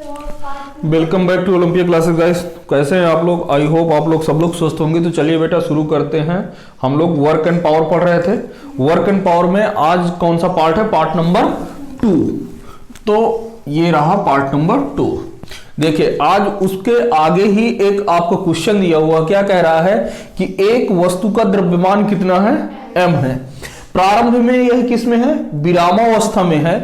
Welcome back to Olympia classes guys. कैसे हैं आप लोग? आई होप आप लोग सब लोग स्वस्थ होंगे। तो चलिए बेटा शुरू करते हैं। हम लोग वर्क एंड पावर पढ़ रहे थे। वर्क एंड पावर में आज कौन सा पार्ट है? Part number 2। तो ये रहा पार्ट नंबर 2। देखिए आज उसके आगे ही एक आपको क्वेश्चन दिया हुआ, क्या कह रहा है कि एक वस्तु का द्रव्यमान कितना है? m है। प्रारंभ में यह किस में है? विरामावस्था में है।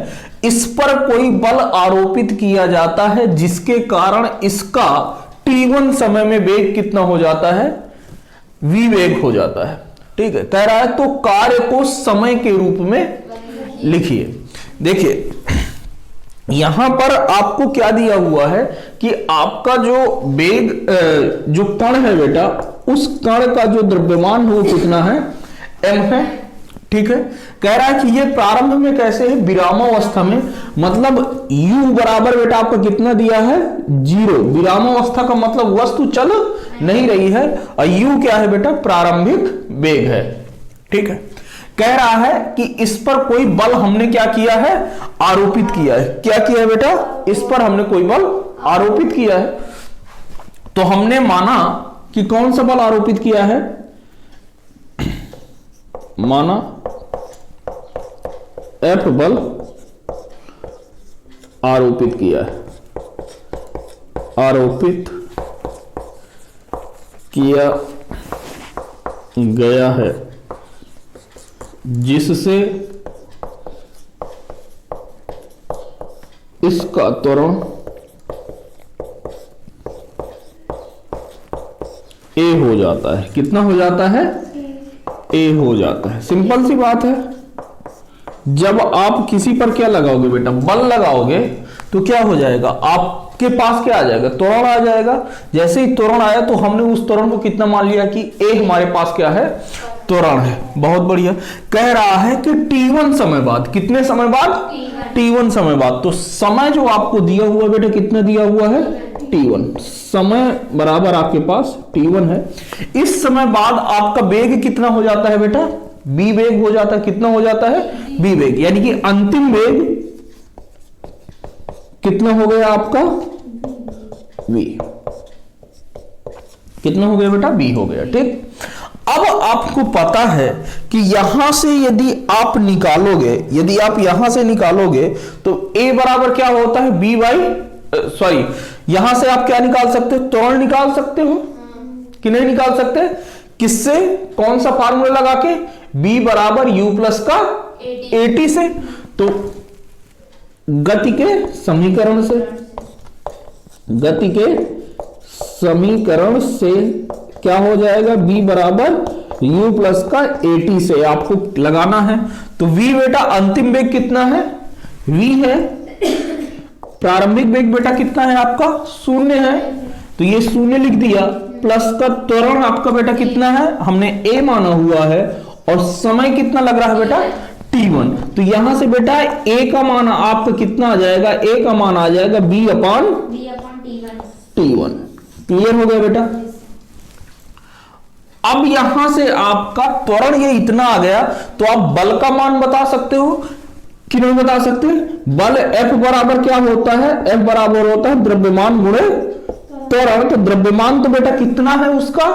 इस पर कोई बल आरोपित किया जाता है जिसके कारण इसका t1 समय में वेग कितना हो जाता है? v वेग हो जाता है। ठीक है, कह रहा है तो कार्य को समय के रूप में लिखिए। देखिए यहां पर आपको क्या दिया हुआ है कि आपका जो वेग जो कण है बेटा, उस कण का जो द्रव्यमान है वो कितना है? m है। ठीक है, कह रहा है कि ये प्रारंभ में कैसे है? विरामावस्था में। मतलब u बराबर बेटा आपका कितना दिया है? 0। विरामावस्था का मतलब वस्तु चल नहीं रही है, और u क्या है बेटा? प्रारंभिक वेग है। ठीक है, कह रहा है कि इस पर कोई बल हमने क्या किया है? आरोपित किया है। क्या किया है बेटा? इस पर हमने कोई बल आरोपित किया है। तो हमने माना कि कौन सा बल आरोपित किया है? माना F बल आरोपित किया है, आरोपित किया गया है, जिससे इसका त्वरण A हो जाता है। कितना हो जाता है? A हो जाता है। सिंपल सी बात है। जब आप किसी पर क्या लगाओगे बेटा? बल लगाओगे तो क्या हो जाएगा? आपके पास क्या आ जाएगा? त्वरण आ जाएगा। जैसे ही त्वरण आया तो हमने उस त्वरण को कितना मान लिया कि A हमारे पास क्या है? त्वरण है। बहुत बढ़िया। कह रहा है कि t1 समय बाद। कितने समय बाद? t1 समय बाद। तो समय जो आपको दिया हुआ बेटा, कितना दिया हुआ है? t1। समय बराबर आपके पास t1 है। इस समय बाद आपका वेग कितना हो जाता है बेटा? b वेग हो जाता है। कितना हो जाता है? b वेग। यानी कि अंतिम वेग कितना हो गया आपका? v। कितना हो गया बेटा? b हो गया। ठीक, अब आपको पता है कि यहां से यदि आप निकालोगे, यदि आप यहां से निकालोगे तो a बराबर क्या होता है? b बाई सॉरी, यहां से आप क्या निकाल सकते हो? त्वरण निकाल सकते हो कि नहीं निकाल सकते? किससे? कौन सा फार्मूला लगा के? b बराबर u प्लस का at से। तो गति के समीकरण से, गति के समीकरण से क्या हो जाएगा? b बराबर u प्लस का at से आपको लगाना है। तो v बेटा अंतिम वेग कितना है? v है। प्रारंभिक वेग बेटा कितना है आपका? 0 है। तो ये 0 लिख दिया। प्लस का त्वरण आपका बेटा कितना है? हमने a माना हुआ है। और समय कितना लग रहा है बेटा? t1। तो यहां से बेटा a का मान आपका कितना आ जाएगा? a का मान आ जाएगा b अपान t1। क्लियर हो गया बेटा? अब यहां से आपका त्वरण ये इतना आ गया, तो आप बल का मान बता सकते हो कि नहीं बता सकते? बल F बराबर क्या होता है? F बराबर होता है द्रव्यमान गुणे त्वरण। तो द्रव्यमान तो बेटा कितना है उसका?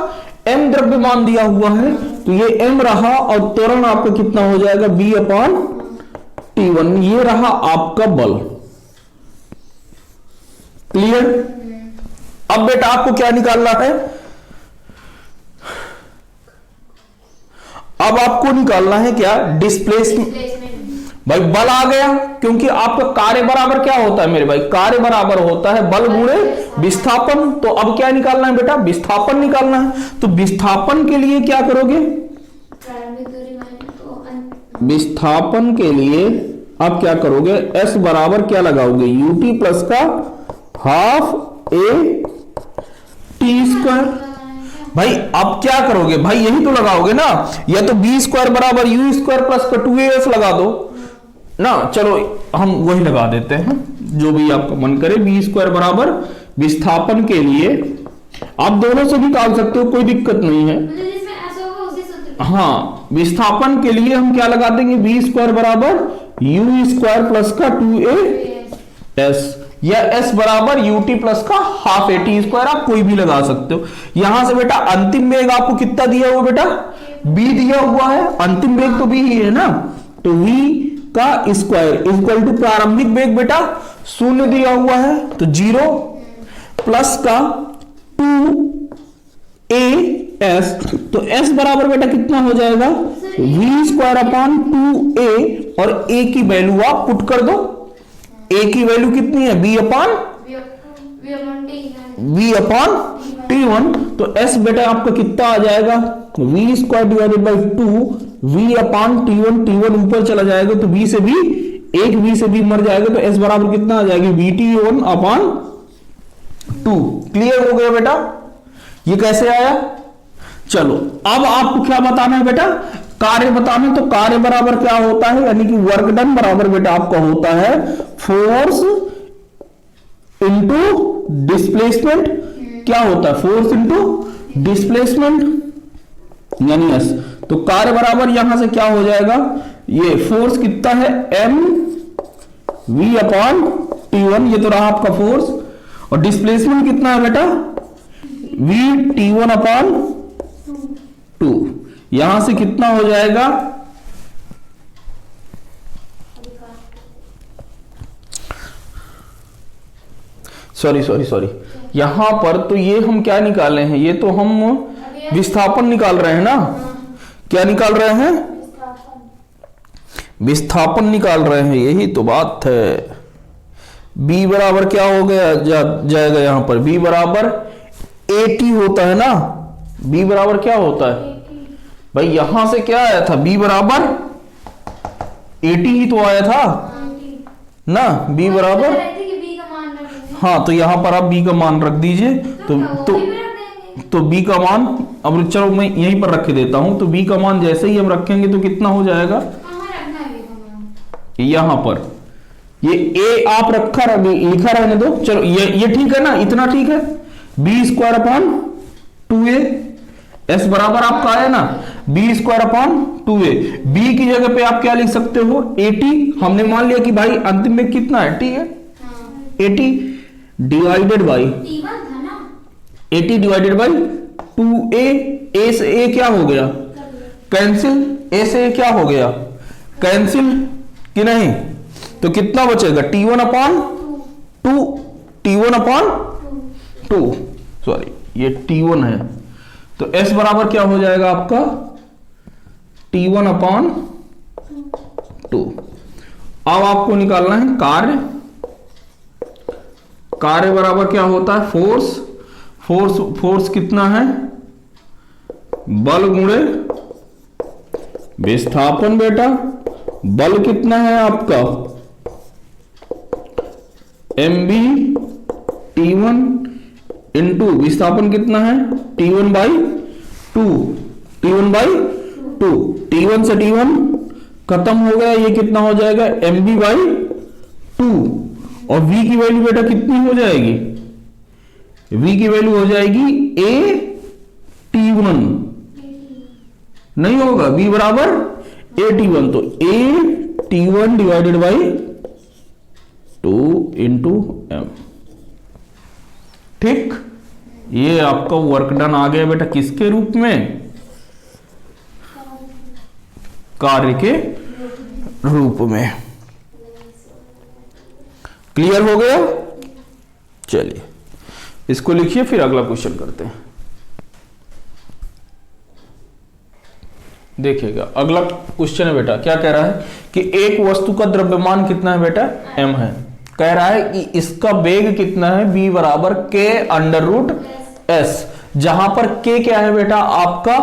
m द्रव्यमान दिया हुआ है, तो ये m रहा, और त्वरण आपका कितना हो जाएगा? b अपान t1। ये रहा आपका बल। क्लियर? अब बेटा आपको क्या निकालना है? अब आपको निकालना है क्या? डिस्प्लेसमेंट। भाई बल आ गया, क्योंकि आपका कार्य बराबर क्या होता है मेरे भाई? कार्य बराबर होता है बल गुणे विस्थापन। तो अब क्या निकालना है बेटा? विस्थापन निकालना है। तो विस्थापन के लिए क्या करोगे? विस्थापन के लिए आप क्या करोगे? S बराबर क्या लगाओगे? ut प्लस का हाफ a t स्क्वायर। भाई अब क्या करोगे? भाई यही तो लगाओगे ना, या तो b स्क्वायर बराबर u स्क्वायर प्लस का 2as लगा दो ना। चलो हम वही लगा देते हैं, जो भी आपका मन करे। b स्क्वायर बराबर विस्थापन के लिए आप दोनों से निकाल सकते हो, कोई दिक्कत नहीं है। हाँ, विस्थापन के लिए हम क्या लगा देंगे? b स्क्वायर बराबर u स्क्वायर प्लस का 2a एस, या एस बराबर यूटी प्लस का हाफ एटी स्क्वायर, आप कोई भी लगा सकते हो। यहां से बेटा अंतिम वेग आपको कितना दिया हुआ बेटा, बी दिया हुआ है, अंतिम वेग तो बी ही है ना, तो v का स्क्वायर इक्वल टू प्रारंभिक वेग बेटा 0 दिया हुआ है, तो 0 प्लस का 2as, तो s बराबर बेटा कितना हो जाएगा, v स्क्वायर अपॉन 2a, और a की वैल्यू आप पुट कर दो। a की वैल्यू कितनी है, b अपॉन t1, तो s बेटा आपका कितना आ जाएगा, v square divided by 2 v upon t1 ऊपर चला जाएगा, तो v से b, एक v से b मर जाएगा, तो s बराबर कितना आ जाएगी, vt1 अपॉन 2। क्लियर हो गया बेटा, ये कैसे आया। चलो अब आपको क्या बताना है बेटा, कार्य बताना है, तो कार्य बराबर क्या होता है, यानी कि वर्क डन बराबर बेटा आपका होता है फोर्स इंटू डिस्प्लेसमेंट। क्या होता है, फोर्स इंटू डिस्प्लेसमेंट यानी एस। तो कार्य बराबर यहां से क्या हो जाएगा, ये फोर्स कितना है, एम वी अपॉन टी1, ये तो रहा आपका फोर्स, और डिस्प्लेसमेंट कितना है बेटा, वी टी1 अपॉन 2, यहां से कितना हो जाएगा, सॉरी यहां पर तो ये हम क्या निकाले हैं, ये तो हम विस्थापन निकाल रहे हैं ना, क्या निकाल रहे हैं, विस्थापन निकाल रहे हैं, यही तो बात है। b बराबर क्या हो गया जाएगा यहां पर, b बराबर at होता है ना, b बराबर क्या होता है भाई, यहां से क्या आया था, b बराबर 80 ही तो आया था ना, b बराबर, हाँ तो यहां पर आप b का मान रख दीजिए, तो b का मान, अब चलो मैं यहीं पर रख देता हूं, तो b का मान जैसे ही हम रखेंगे तो कितना हो जाएगा, यहां पर ये a आप लिखा रहने दो, चलो ये ठीक है ना, इतना ठीक है, b square upon 2a, s बराबर आपका आया ना, b square upon 2a, b की जगह पे आप क्या लिख सकते हो, 80, हमने मान लिया कि भाई अंतिम में कितना है, t है, 80 divided by 80 divided by 2a, a से a क्या हो गया, कैंसिल, a से a क्या हो गया, कैंसिल कि नहीं, तो कितना बचेगा, t1 upon 2, t1 upon 2, sorry ये t1 है, तो s बराबर क्या हो जाएगा आपका, t1 अपॉन 2। अब आपको निकालना है कार्य, कार्य बराबर क्या होता है, फोर्स कितना है, बल गुणे विस्थापन बेटा, बल कितना है आपका, mb t1 इंटू विस्थापन कितना है, t1 बाई 2, t1 से t1 खत्म हो गया, ये कितना हो जाएगा, mb बाई 2, और v की वैल्यू बेटा कितनी हो जाएगी, v की वैल्यू हो जाएगी a t1, नहीं होगा, v बराबर a t1, तो a t1 divided by 2 into m, ठीक, ये आपका वर्क डन आ गया बेटा किसके रूप में, कार्य के रूप में। क्लियर हो गया, चलिए इसको लिखिए, फिर अगला क्वेश्चन करते हैं। देखिएगा अगला क्वेश्चन है बेटा, क्या कह रहा है कि एक वस्तु का द्रव्यमान कितना है बेटा, m है, कह रहा है कि इसका वेग कितना है, b बराबर k अंडर रूट s, जहां पर k क्या है बेटा आपका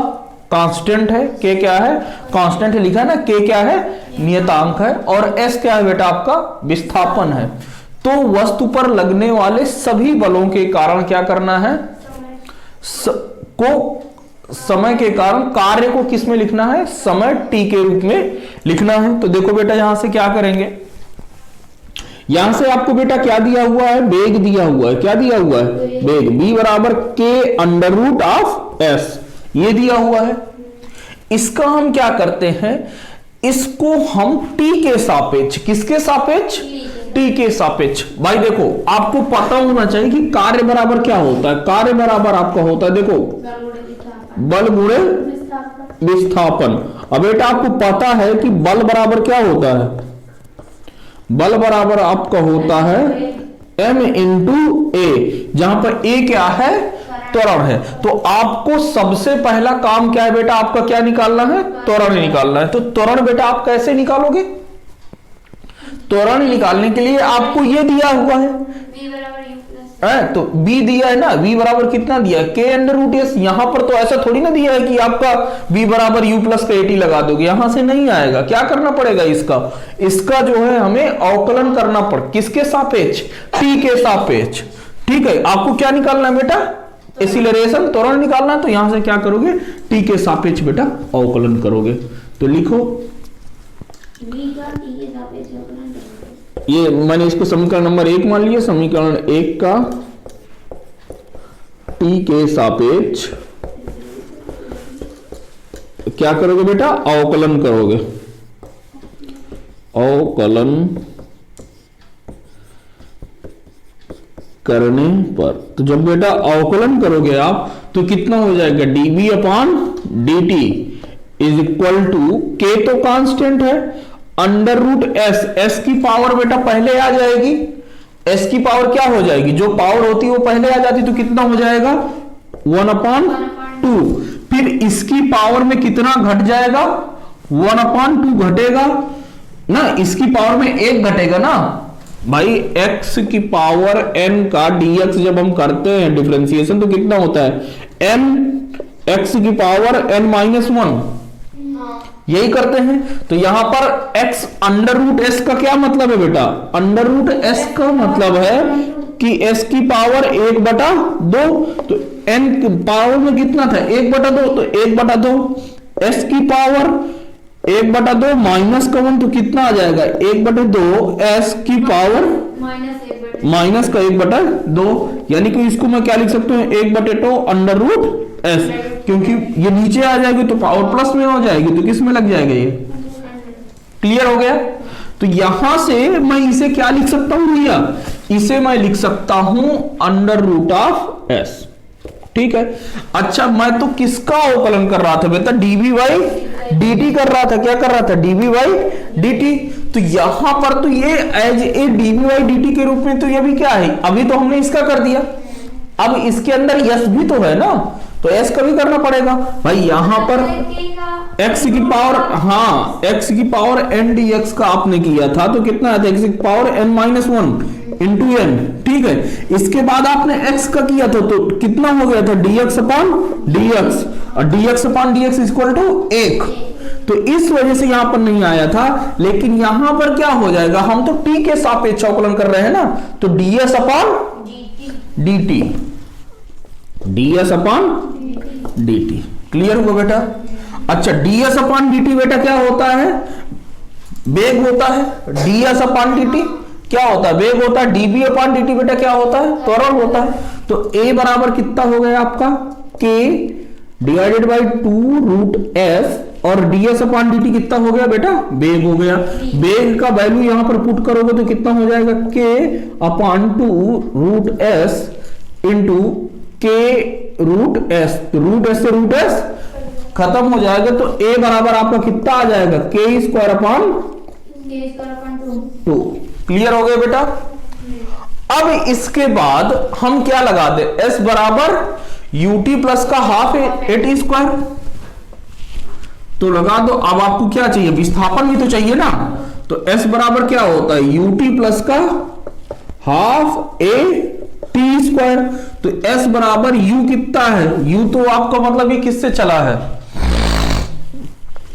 कांस्टेंट है, k क्या है कांस्टेंट है, लिखा है ना, k क्या है नियतांक है, और s क्या है बेटा आपका विस्थापन है। तो वस्तु पर लगने वाले सभी बलों के कारण क्या करना है, समय के कारण कार्य को किस में लिखना है, समय t के रूप में लिखना है। तो देखो बेटा यहां से क्या करेंगे, यहां से आपको बेटा क्या दिया हुआ है, वेग दिया हुआ है, क्या दिया हुआ है, वेग, b बराबर k under root of s, ये दिया हुआ है। इसका हम क्या करते हैं, इसको हम t के सापेक्ष, किसके सापेक्ष, टी के सापेक्ष। भाई देखो आपको पता होना चाहिए कि कार्य बराबर क्या होता है। कार्य बराबर आपका होता है, देखो बल गुणे विस्थापन। अब बेटा आपको पता है कि बल बराबर क्या होता है, बल बराबर आपका होता है m इंटू ए, जहां पर ए क्या है, त्वरण है। तो आपको सबसे पहला काम क्या है बेटा, आपका क्या निकालना है, त्वरण निकालना है। तो त्वरण बेटा आप कैसे निकालोगे, त्वरण निकालने के लिए आपको ये दिया हुआ है, तो b दिया है ना, v बराबर कितना दिया है, k अंडर रूट एस। यहां पर तो ऐसा थोड़ी ना दिया है कि आपका v बराबर u प्लस का at लगा दोगे, यहां से नहीं आएगा। क्या करना पड़ेगा, इसका जो है हमें अवकलन करना पड़, किसके सापेक्ष, t के सापेक्ष। ठीक है, आपको क्या निकालना है बेटा, एक्सीलरेशन, त्वरण निकालना है। तो यहां से क्या करोगे, t के सापेक्ष बेटा अवकलन करोगे। तो लिखो ये मैंने इसको समीकरण नंबर 1 मान लिया, समीकरण 1 का t के सापेक्ष क्या करोगे बेटा, अवकलन करोगे। अवकलन करने पर तो जब बेटा अवकलन करोगे आप तो कितना हो जाएगा, dv upon dt is equal to, k तो कांस्टेंट है, अंडर रूट एस, एस की पावर बेटा पहले आ जाएगी, एस की पावर क्या हो जाएगी, जो पावर होती है वो पहले आ जाती, तो कितना हो जाएगा 1/2। फिर इसकी पावर में कितना घट जाएगा, 1/2 घटेगा ना, इसकी पावर में 1 घटेगा ना भाई। x की पावर n का dx जब हम करते हैं डिफरेंशिएशन तो कितना होता है, n x की पावर n-1, यही करते हैं। तो यहां पर x अंडर रूट एस का क्या मतलब है बेटा, अंडर रूट एस का मतलब है कि s की पावर 1/2, तो n की पावर में कितना था 1/2, तो 1/2 s की पावर 1/2 माइनस का 1 तो कितना आ जाएगा 1/2 s की पावर माइनस का 1/2, यानी कि इसको मैं क्या लिख सकता हूँ 1/2 अंडर रूट एस, क्योंकि ये नीचे आ जाएगी तो पावर प्लस में हो जाएगी, तो किस में लग जाएगा ये, क्लियर हो गया। तो यहां से मैं इसे क्या लिख सकता हूं भैया, इसे मैं लिख सकता हूं अंडर रूट ऑफ एस। ठीक है, अच्छा मैं तो किसका अवकलन कर रहा था बेटा, dv बाई dt कर रहा था, क्या कर रहा था, dv बाई dt। तो यहां पर तो ये as a dv by dt के रूप में, तो ये भी क्या है, अभी तो हमने इसका कर दिया, अब इसके अंदर यस भी तो है ना, तो एस का भी करना पड़ेगा भाई। यहां पर x की पावर, हाँ x की पावर n dx का आपने किया था तो कितना है, x की पावर n-1 इंटू n। ठीक है, इसके बाद आपने x का किया था तो कितना हो गया था, dx अपॉन dx, और dx upon dx equal to 1। तो इस वजह से यहां पर नहीं आया था, लेकिन यहां पर क्या हो जाएगा, हम तो t के सापेक्ष अवकलन कर रहे हैं ना, तो ds upon dt, ds upon dt, clear हुआ बेटा। अच्छा ds अपॉन dt बेटा क्या होता है, वेग होता है, ds अपॉन dt क्या होता है, वेग होता है, dv अपॉन dt बेटा क्या होता है, त्वरण होता है। तो a बराबर कितना हो गया आपका, k divided by 2 root s, और ds अपॉन dt कितना हो गया बेटा, वेग हो गया। वेग का वैल्यू यहां पर पुट करोगे तो कितना हो जाएगा, k upon 2 root s into k root S, root S से रूट एस खत्म हो जाएगा, तो a बराबर आपका कितना आ जाएगा, k स्क्वायर अपॉन 2। क्लियर हो गया बेटा। अब इसके बाद हम क्या लगा दे, s बराबर ut प्लस का हाफ at स्क्वायर, तो लगा दो। अब आपको क्या चाहिए, विस्थापन भी तो चाहिए ना, तो s बराबर क्या होता है, ut प्लस का हाफ a t स्क्वायर। तो s बराबर u कितना है, u तो आपका मतलब ये किससे चला है,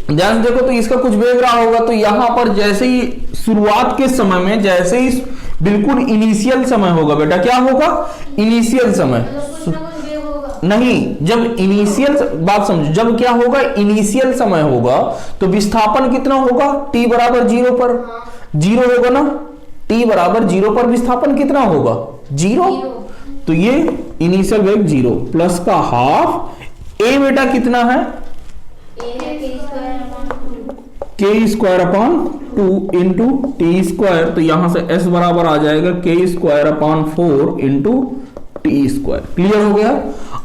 ध्यान देखो, तो इसका कुछ वेग रहा होगा, तो यहां पर जैसे ही शुरुआत के समय में, जैसे ही बिल्कुल इनिशियल समय होगा बेटा, क्या होगा, इनिशियल समय नहीं, जब इनिशियल बात समझो, जब क्या होगा, इनिशियल समय होगा तो विस्थापन कितना होगा, t बराबर 0 पर, 0 होगा ना, t बराबर 0 पर विस्थापन कितना होगा, 0। तो ये इनिशियल वेग 0 प्लस का हाफ, a बेटा कितना है, के square upon 2 into T square, तो यहां से s बराबर आ जाएगा के square upon 4 into T square. Clear हो गया।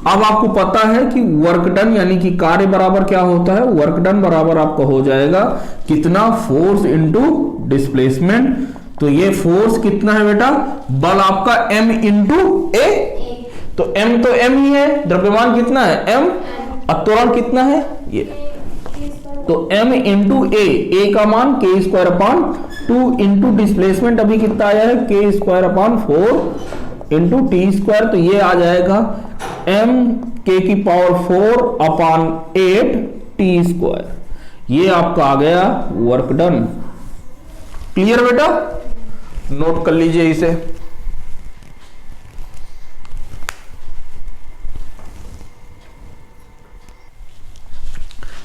अब आपको पता है कि वर्क डन यानी कि कार्य बराबर क्या होता है, वर्क डन बराबर आपका हो जाएगा कितना, फोर्स इंटू डिस्प्लेसमेंट। तो ये फोर्स कितना है बेटा, बल आपका m इंटू ए, तो m तो m ही है, द्रव्यमान कितना है m, त्वरण कितना है ये, तो m इंटू ए का मान के स्क्वायर अपॉन 2 इंटू डिस्प्लेसमेंट अभी कितना आया है, के square upon 4 into T square, तो ये आ जाएगा m के की पावर 4 अपॉन 8 टी स्क्वायर। ये आपका आ गया वर्क डन। क्लियर बेटा, नोट कर लीजिए इसे।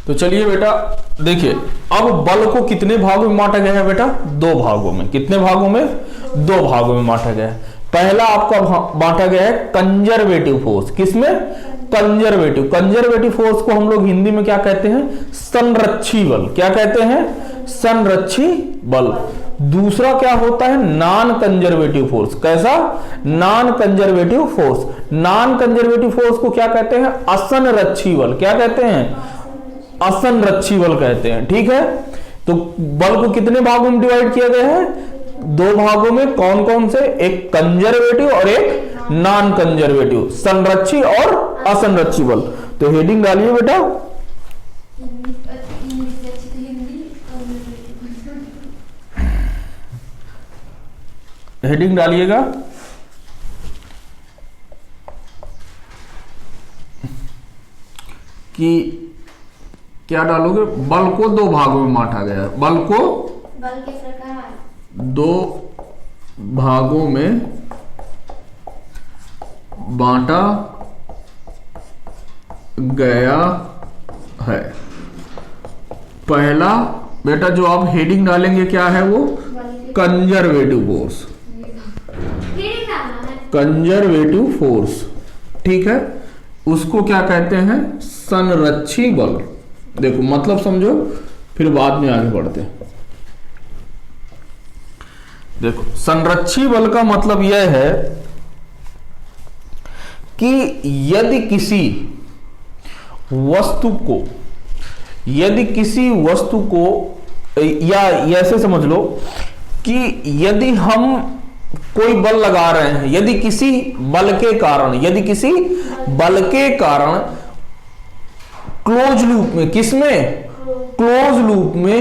तो चलिए बेटा देखिए, अब बल को कितने भागों में बांटा गया है बेटा, 2 भागों में। कितने भागों में, 2 भागों में बांटा गया है। पहला आपका बांटा गया है कंजर्वेटिव फोर्स, किसमें, कंजर्वेटिव। कंजर्वेटिव फोर्स को हम लोग हिंदी में क्या कहते हैं, संरक्षी बल। क्या कहते हैं, संरक्षी बल। दूसरा क्या होता है, नॉन कंजर्वेटिव फोर्स। कैसा, non conservative force. Non conservative force को क्या कहते हैं, असंरक्षी बल। क्या कहते हैं, असंरक्षी बल कहते हैं। ठीक है, तो बल को कितने भागों में डिवाइड किया गया है, 2 भागों में। कौन कौन से, एक कंजर्वेटिव और एक नॉन कंजर्वेटिव, संरक्षी और असंरक्षी बल। तो हेडिंग डालिए बेटा, हेडिंग डालिएगा कि क्या डालोगे, बल को 2 भागों में बांटा गया है। बल को बल के प्रकार 2 भागों में बांटा गया है। पहला बेटा जो आप हेडिंग डालेंगे क्या है वो, कंजर्वेटिव फोर्स। कंजर्वेटिव फोर्स, ठीक है, उसको क्या कहते हैं, संरक्षी बल। देखो मतलब समझो, फिर बाद में आगे बढ़ते हैं। देखो संरक्षी बल का मतलब यह है कि यदि किसी वस्तु को, या ऐसे समझ लो कि यदि हम कोई बल लगा रहे हैं, यदि किसी बल के कारण क्लोज लूप में, किसमें, क्लोज लूप में,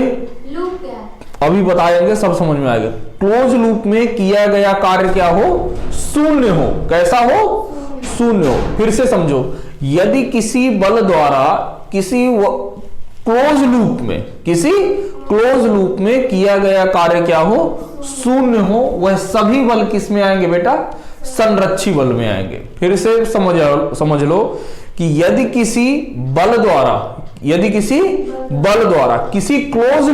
लूप क्या है, अभी बताएंगे सब समझ में आएगा। क्लोज लूप में किया गया कार्य क्या हो, शून्य हो। कैसा हो, शून्य हो। फिर से समझो, यदि किसी बल द्वारा किसी क्लोज लूप में किया गया कार्य क्या हो, शून्य हो, वह सभी बल किस में आएंगे बेटा, संरक्षी बल में आएंगे। फिर से समझ लो कि यदि किसी बल द्वारा किसी क्लोज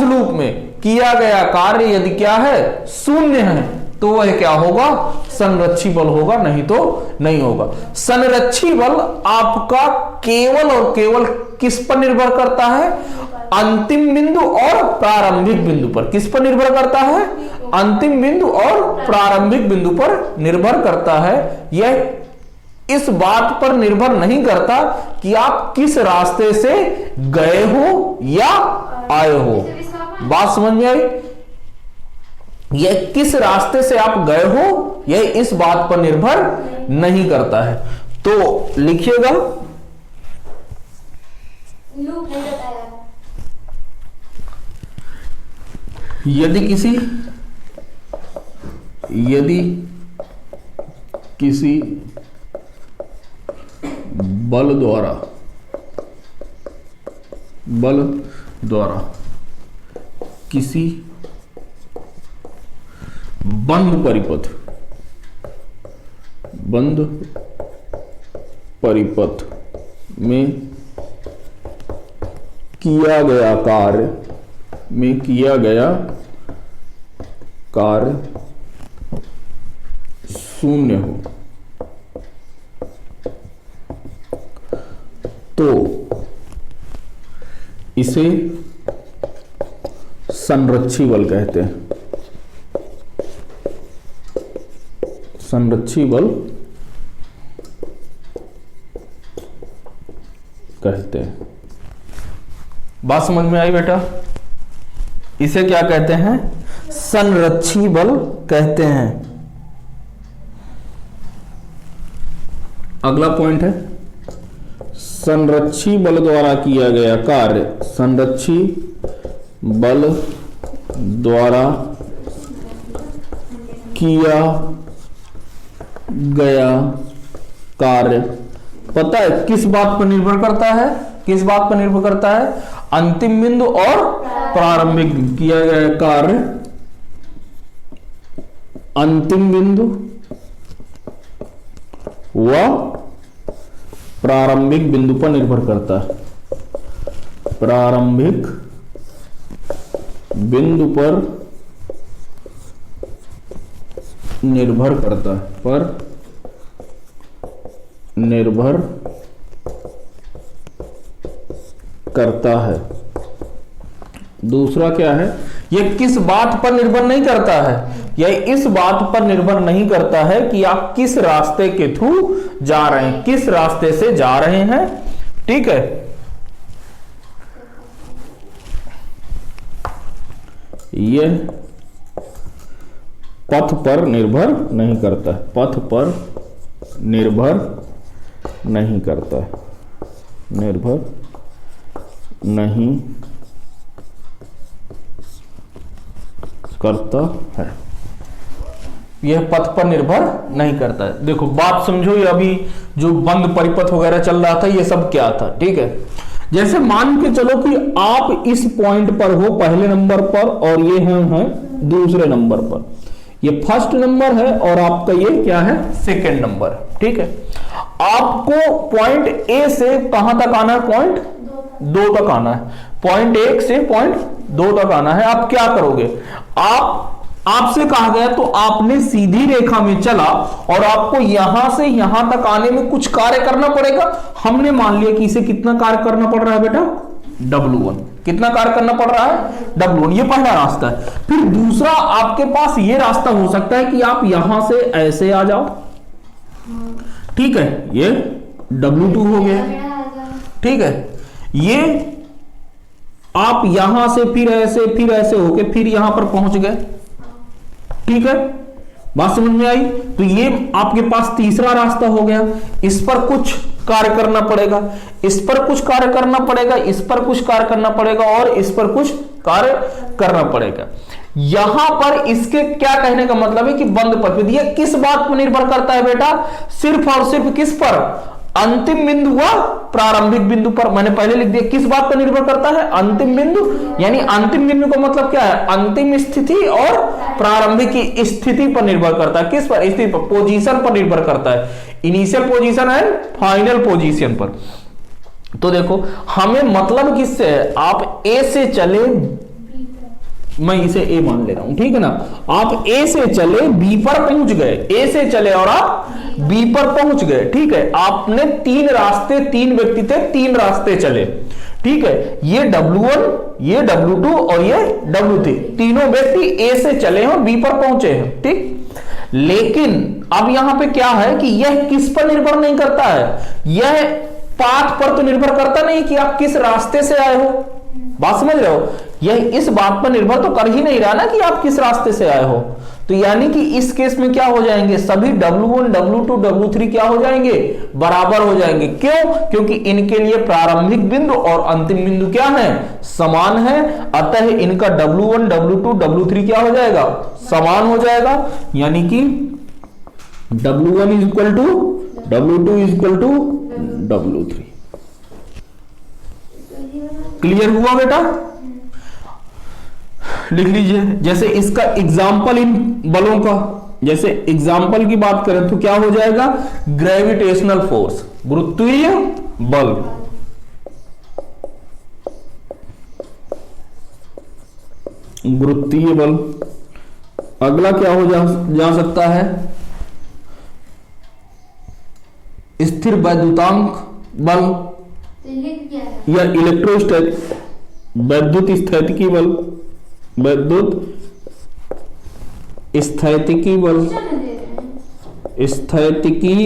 लूप में किया गया कार्य यदि क्या है, शून्य है, तो वह क्या होगा, संरक्षी बल होगा, नहीं तो नहीं होगा। संरक्षी बल आपका केवल और केवल किस पर निर्भर करता है, अंतिम बिंदु और प्रारंभिक बिंदु पर। किस पर निर्भर करता है, अंतिम बिंदु और प्रारंभिक बिंदु पर निर्भर करता है। यह इस बात पर निर्भर नहीं करता कि आप किस रास्ते से गए हो या आए हो। बात समझ में आई, यह किस रास्ते से आप गए हो यह इस बात पर निर्भर नहीं करता है। तो लिखिएगा, लूप नहीं बताया, यदि किसी बल द्वारा किसी बंद परिपथ में किया गया कार्य शून्य हो, तो इसे संरक्षी बल कहते हैं, संरक्षी बल कहते हैं। बात समझ में आई बेटा? इसे क्या कहते हैं? संरक्षी बल कहते हैं। अगला पॉइंट है संरक्षी बल द्वारा किया गया कार्य, संरक्षी बल द्वारा किया गया कार्य पता है किस बात पर निर्भर करता है? किस बात पर निर्भर करता है? अंतिम बिंदु और प्रारंभिक किया गया कार्य अंतिम बिंदु व प्रारंभिक बिंदु पर निर्भर करता है। प्रारंभिक बिंदु पर निर्भर करता है, पर निर्भर करता है। दूसरा क्या है? यह किस बात पर निर्भर नहीं करता है? यह इस बात पर निर्भर नहीं करता है कि आप किस रास्ते के थ्रू जा रहे हैं, किस रास्ते से जा रहे हैं। ठीक है, यह पथ पर निर्भर नहीं करता है, पथ पर निर्भर नहीं करता है, निर्भर नहीं करता है। यह पथ पर निर्भर नहीं करता है। देखो बात समझो, ये अभी जो बंद परिपथ वगैरह चल रहा था ये सब क्या था? ठीक है, जैसे मान के चलो कि आप इस पॉइंट पर हो पहले नंबर पर और ये हैं दूसरे नंबर पर, ये फर्स्ट नंबर है और आपका ये क्या है? Second number. ठीक है, आपको पॉइंट ए से कहां तक आना है? पॉइंट 2 तक आना है। पॉइंट 1 से पॉइंट 2 तक आना है। आप क्या करोगे? आपसे कहा गया तो आपने सीधी रेखा में चला और आपको यहां से यहां तक आने में कुछ कार्य करना पड़ेगा। हमने मान लिया कि इसे कितना कार्य करना पड़ रहा है बेटा? W1। कितना कार्य करना पड़ रहा है? W1। ये पहला रास्ता है। फिर दूसरा आपके पास ये रास्ता हो सकता है कि आप यहां से ऐसे आ जाओ। ठीक है, ये W2 हो गया। ठीक है, ये आप यहां से फिर ऐसे होके फिर यहां पर पहुंच गए। ठीक है, बात समझ में आई? तो ये आपके पास तीसरा रास्ता हो गया। इस पर कुछ कार्य करना पड़ेगा, इस पर कुछ कार्य करना पड़ेगा, इस पर कुछ कार्य करना पड़ेगा और इस पर कुछ कार्य करना पड़ेगा। यहां पर इसके क्या कहने का मतलब है कि बंद परिपथ ये किस बात पर निर्भर करता है बेटा? सिर्फ और सिर्फ किस पर? अंतिम बिंदु व प्रारंभिक बिंदु पर। मैंने पहले लिख दिया किस बात पर निर्भर करता है? अंतिम बिंदु। यानी अंतिम बिंदु का मतलब क्या है? अंतिम स्थिति और प्रारंभिक स्थिति पर निर्भर करता है। किस पर? स्थिति पर, पोजीशन पर निर्भर करता है। Initial position and final position पर। तो देखो हमें मतलब किससे है? आप ए से चले, मैं इसे ए मान ले रहा हूं, ठीक है ना? आप ए से चले बी पर पहुंच गए, ए से चले और आप बी पर पहुंच गए। ठीक है, आपने 3 रास्ते, 3 व्यक्ति थे, 3 रास्ते चले। ठीक है, ये W1, ये W2 और ये W3, तीनों व्यक्ति ए से चले हैं और बी पर पहुंचे हैं। ठीक, लेकिन अब यहां पे क्या है कि यह किस पर निर्भर नहीं करता है? यह पाथ पर तो निर्भर करता नहीं कि आप किस रास्ते से आए हो। बात समझ रहे हो? यह इस बात पर निर्भर तो कर ही नहीं रहा ना कि आप किस रास्ते से आए हो। तो यानी कि इस केस में क्या हो जाएंगे? सभी W1, W2, W3 क्या हो जाएंगे? बराबर हो जाएंगे। क्यों? क्योंकि इनके लिए प्रारंभिक बिंदु और अंतिम बिंदु क्या है? समान है। अतः इनका W1, W2, W3 क्या हो जाएगा? समान हो जाएगा। यानी कि W1 is equal to W2 is equal to W3। Clear हुआ बेटा? लिख लीजिए। जैसे इसका एग्जाम्पल इन बलों का, जैसे एग्जाम्पल की बात करें तो क्या हो जाएगा? ग्रेविटेशनल फोर्स, गुरुत्वीय बल। गुरुत्वीय बल। अगला क्या हो जा सकता है? स्थिर वैद्युतांक बल या इलेक्ट्रोस्टैटिक वैद्युत स्थैतिकी बल, वैद्युत स्थैतिकी बल, स्थैतिकी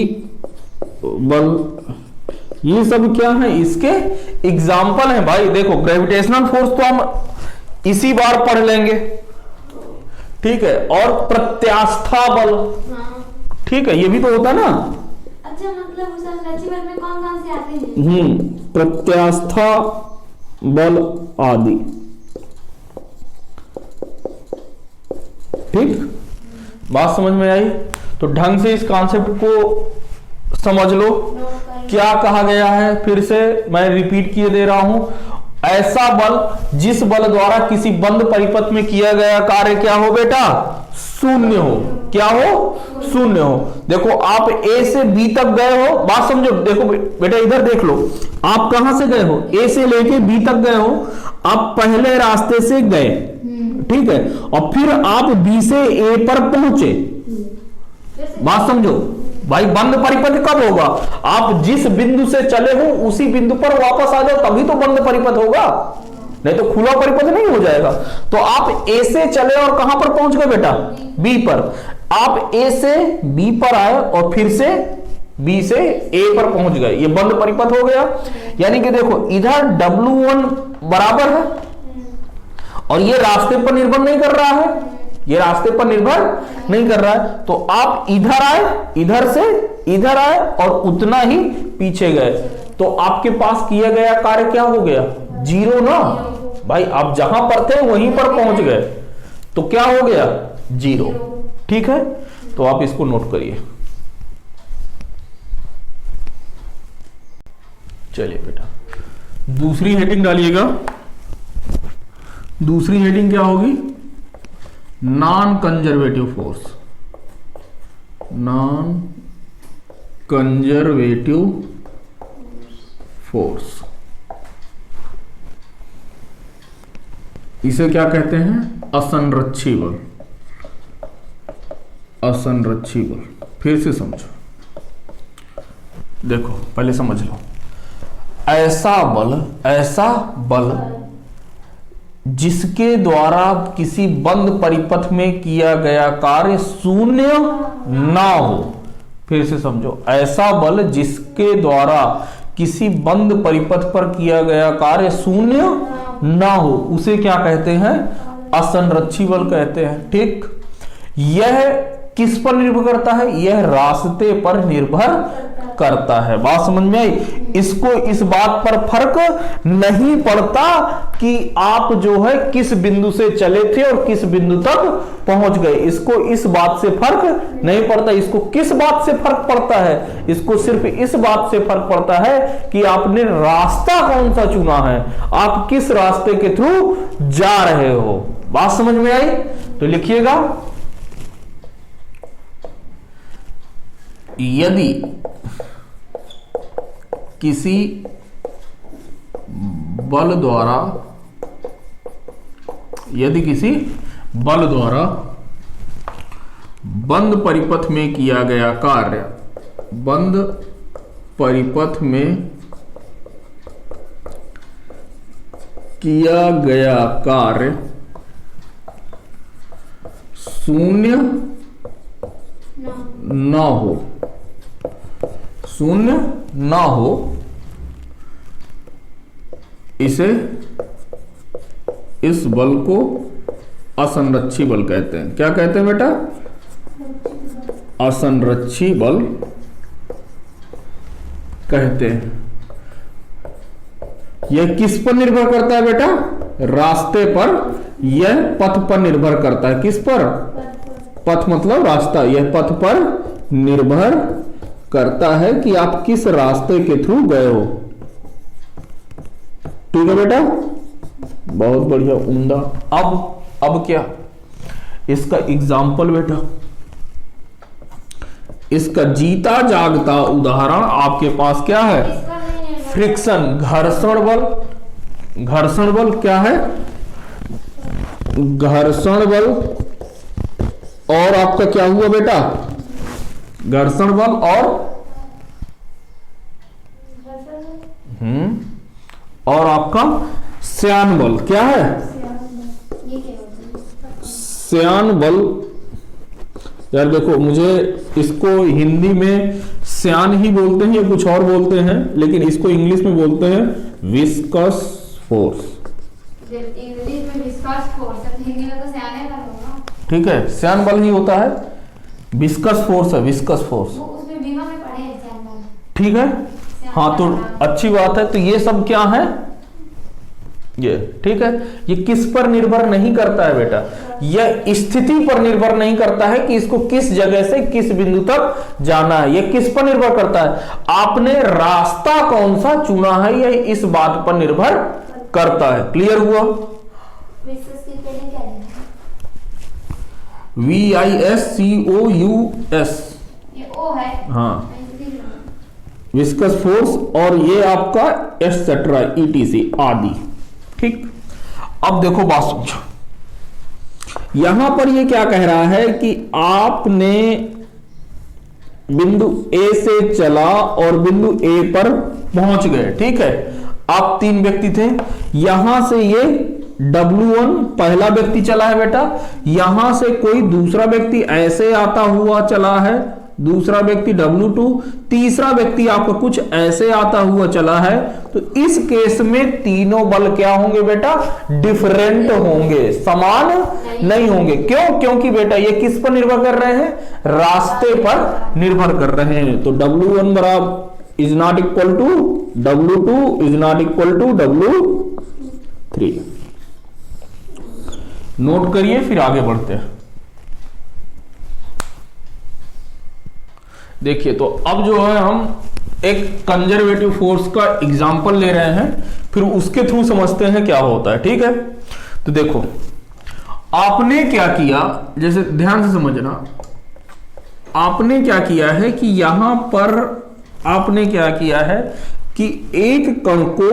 बल, ये सब क्या है, इसके एग्जाम्पल हैं भाई। देखो ग्रेविटेशनल फोर्स तो हम इसी बार पढ़ लेंगे, ठीक है, और प्रत्यास्था बल, ठीक है, ये भी तो होता है ना। अच्छा मतलब उस लचीबल में कौन कौन से आते हैं? प्रत्यास्था बल आदि, ठीक, बात समझ में आई। तो ढंग से इस कॉन्सेप्ट को समझ लो, क्या कहा गया है, फिर से मैं रिपीट किए दे रहा हूं। ऐसा बल जिस बल द्वारा किसी बंद परिपथ में किया गया कार्य क्या हो बेटा, शून्य हो, क्या हो, शून्य हो। देखो आप ए से बी तक गए हो, बात समझो, देखो बेटा इधर देख लो, आप कहां से गए हो, ए से लेके बी तक गए हो, आप पहले रास्ते से गए, ठीक है, और फिर आप बी से ए पर पहुंचे, बात समझो भाई। बंद परिपथ कब होगा, आप जिस बिंदु से चले हो उसी बिंदु पर वापस आ जाओ, तभी तो बंद परिपथ होगा, नहीं तो खुला परिपथ नहीं हो जाएगा। तो आप ए से चले और कहां पर पहुंच गए बेटा, बी पर, आप ए से बी पर आए और फिर से बी से ए पर पहुंच गए, ये बंद परिपथ हो गया। यानी कि देखो इधर W1 बराबर है और ये रास्ते पर निर्भर नहीं कर रहा है, ये रास्ते पर निर्भर नहीं कर रहा है। तो आप इधर आए, इधर से इधर आए और उतना ही पीछे गए, तो आपके पास किया गया कार्य क्या हो गया, जीरो ना भाई। आप जहां पर थे वहीं पर पहुंच गए, तो क्या हो गया, जीरो, ठीक है। तो आप इसको नोट करिए। चलिए बेटा दूसरी हेडिंग डालिएगा। दूसरी हेडिंग क्या होगी, non conservative force, non conservative force, इसे क्या कहते हैं, असंरक्षी बल, असंरक्षी बल। फिर से समझो, देखो पहले समझ लो, ऐसा बल जिसके द्वारा किसी बंद परिपथ में किया गया कार्य शून्य ना हो। फिर से समझो, ऐसा बल जिसके द्वारा किसी बंद परिपथ पर किया गया कार्य शून्य ना हो, उसे क्या कहते हैं, असंरक्षी बल कहते हैं, ठीक। यह किस पर निर्भर करता है, यह रास्ते पर निर्भर करता है, बात समझ में आई। इसको इस बात पर फर्क नहीं पड़ता कि आप जो है किस बिंदु से चले थे और किस बिंदु तक पहुंच गए, इसको इस बात से फर्क नहीं पड़ता। इसको किस बात से फर्क पड़ता है, इसको सिर्फ इस बात से फर्क पड़ता है कि आपने रास्ता कौन सा चुना है, आप किस रास्ते के थ्रू जा रहे हो, बात समझ में आई। तो लिखिएगा, यदि किसी बल द्वारा, यदि किसी बल द्वारा बंद परिपथ में किया गया कार्य, बंद परिपथ में किया गया कार्य शून्य ना हो, शून्य ना हो, इसे, इस बल को असंरक्षी बल कहते हैं। क्या कहते हैं बेटा, असंरक्षी बल कहते हैं। यह किस पर निर्भर करता है बेटा, रास्ते पर, यह पथ पर निर्भर करता है। किस पर, पथ मतलब रास्ता, यह पथ पर निर्भर करता है कि आप किस रास्ते के थ्रू गए हो, ठीक है बेटा, बहुत बढ़िया, उम्दा। अब क्या, इसका एग्जाम्पल बेटा, इसका जीता जागता उदाहरण आपके पास क्या है, फ्रिक्शन, घर्षण बल। घर्षण बल क्या है, घर्षण बल, और आपका क्या हुआ बेटा, घर्षण बल और आपका श्यान बल क्या है? ये क्या होता है? श्यान बल। यार देखो, मुझे इसको हिंदी में श्यान ही बोलते हैं या कुछ और बोलते हैं, लेकिन इसको इंग्लिश में बोलते हैं विस्कस फोर्स। इंग्लिश में विस्कस फोर्स, हिंदी में तो श्यान बल होगा। ठीक है, श्यान बल ही होता है, विस्कस फोर्स है, विस्कस फोर्स। वो उसमें बीमा में पढ़े हैं श्यान बल। ठीक है, हाँ तो अच्छी बात है। तो ये सब क्या है? ये ठीक है। ये किस पर निर्भर नहीं करता है बेटा? यह स्थिति पर निर्भर नहीं करता है कि इसको किस जगह से किस बिंदु तक जाना है। यह किस पर निर्भर करता है? आपने रास्ता कौन सा चुना है, यह इस बात पर निर्भर करता है। क्लियर हुआ? विस्कस की स्पेलिंग क्या है? VISCOUS। ये ओ है। हाँ, विस्कस फोर्स। और ये आपका एटसेट्रा ETC आदि। ठीक, अब देखो बात समझो। यहां पर ये क्या कह रहा है कि आपने बिंदु A से चला और बिंदु A पर पहुंच गए। ठीक है, आप 3 व्यक्ति थे। यहां से ये W1 पहला व्यक्ति चला है बेटा, यहां से कोई दूसरा व्यक्ति ऐसे आता हुआ चला है, दूसरा व्यक्ति W2, तीसरा व्यक्ति आपका कुछ ऐसे आता हुआ चला है। तो इस केस में तीनों बल क्या होंगे बेटा? डिफरेंट होंगे, समान नहीं होंगे। क्यों? क्योंकि बेटा ये किस पर निर्भर कर रहे हैं? रास्ते पर निर्भर कर रहे हैं। तो W1 बराबर is not equal to W2 is not equal to W3। Note करिए, फिर आगे बढ़ते हैं। देखिए, तो अब जो है हम एक कंजर्वेटिव फोर्स का एग्जांपल ले रहे हैं, फिर उसके थ्रू समझते हैं क्या होता है। ठीक है, तो देखो आपने क्या किया, जैसे ध्यान से समझना। आपने क्या किया है कि यहां पर आपने क्या किया है कि एक कण को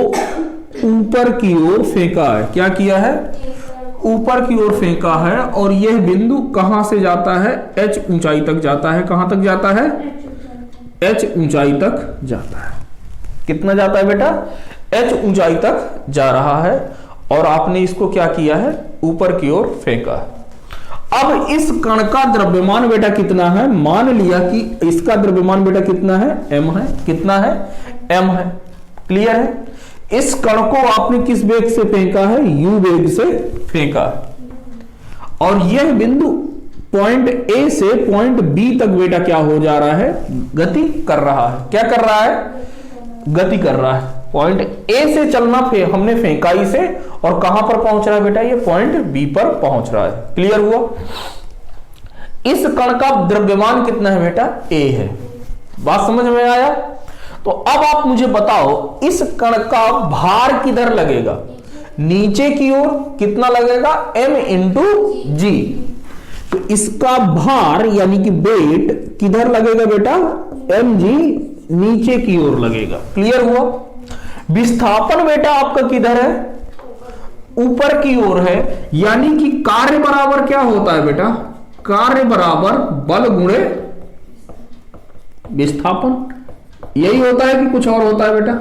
ऊपर की ओर फेंका है। क्या किया है? ऊपर की ओर फेंका है। और यह बिंदु कहां से जाता है? H ऊंचाई तक जाता है। कहां तक जाता है? H ऊंचाई तक जाता है। कितना जाता है बेटा? H ऊंचाई तक जा रहा है। और आपने इसको क्या किया है? ऊपर की ओर फेंका है। अब इस कण का द्रव्यमान बेटा कितना है? मान लिया कि इसका द्रव्यमान बेटा कितना है? M है। कितना है? M है। क्लियर है? इस कण को आपने किस वेग से फेंका है? U वेग से फेंका है। और यह बिंदु पॉइंट A से पॉइंट B तक बेटा क्या हो जा रहा है? गति कर रहा है। क्या कर रहा है? गति कर रहा है। पॉइंट A से चलना हमने फेंका इसे, और कहां पर पहुंच रहा है बेटा? ये पॉइंट B पर पहुंच रहा है। क्लियर हुआ? इस कण का द्रव्यमान कितना है बेटा? A है। बात समझ में आया? तो अब आप मुझे बताओ, इस कण का भार किधर लगेगा? नीचे की ओर। कितना लगेगा? M into G। तो इसका भार यानी कि वेट किधर लगेगा बेटा? mg, नीचे की ओर लगेगा। क्लियर हुआ? विस्थापन बेटा आपका किधर है? ऊपर की ओर है। यानी कि कार्य बराबर क्या होता है बेटा? कार्य बराबर बल गुणे विस्थापन। यही होता है कि कुछ और होता है बेटा?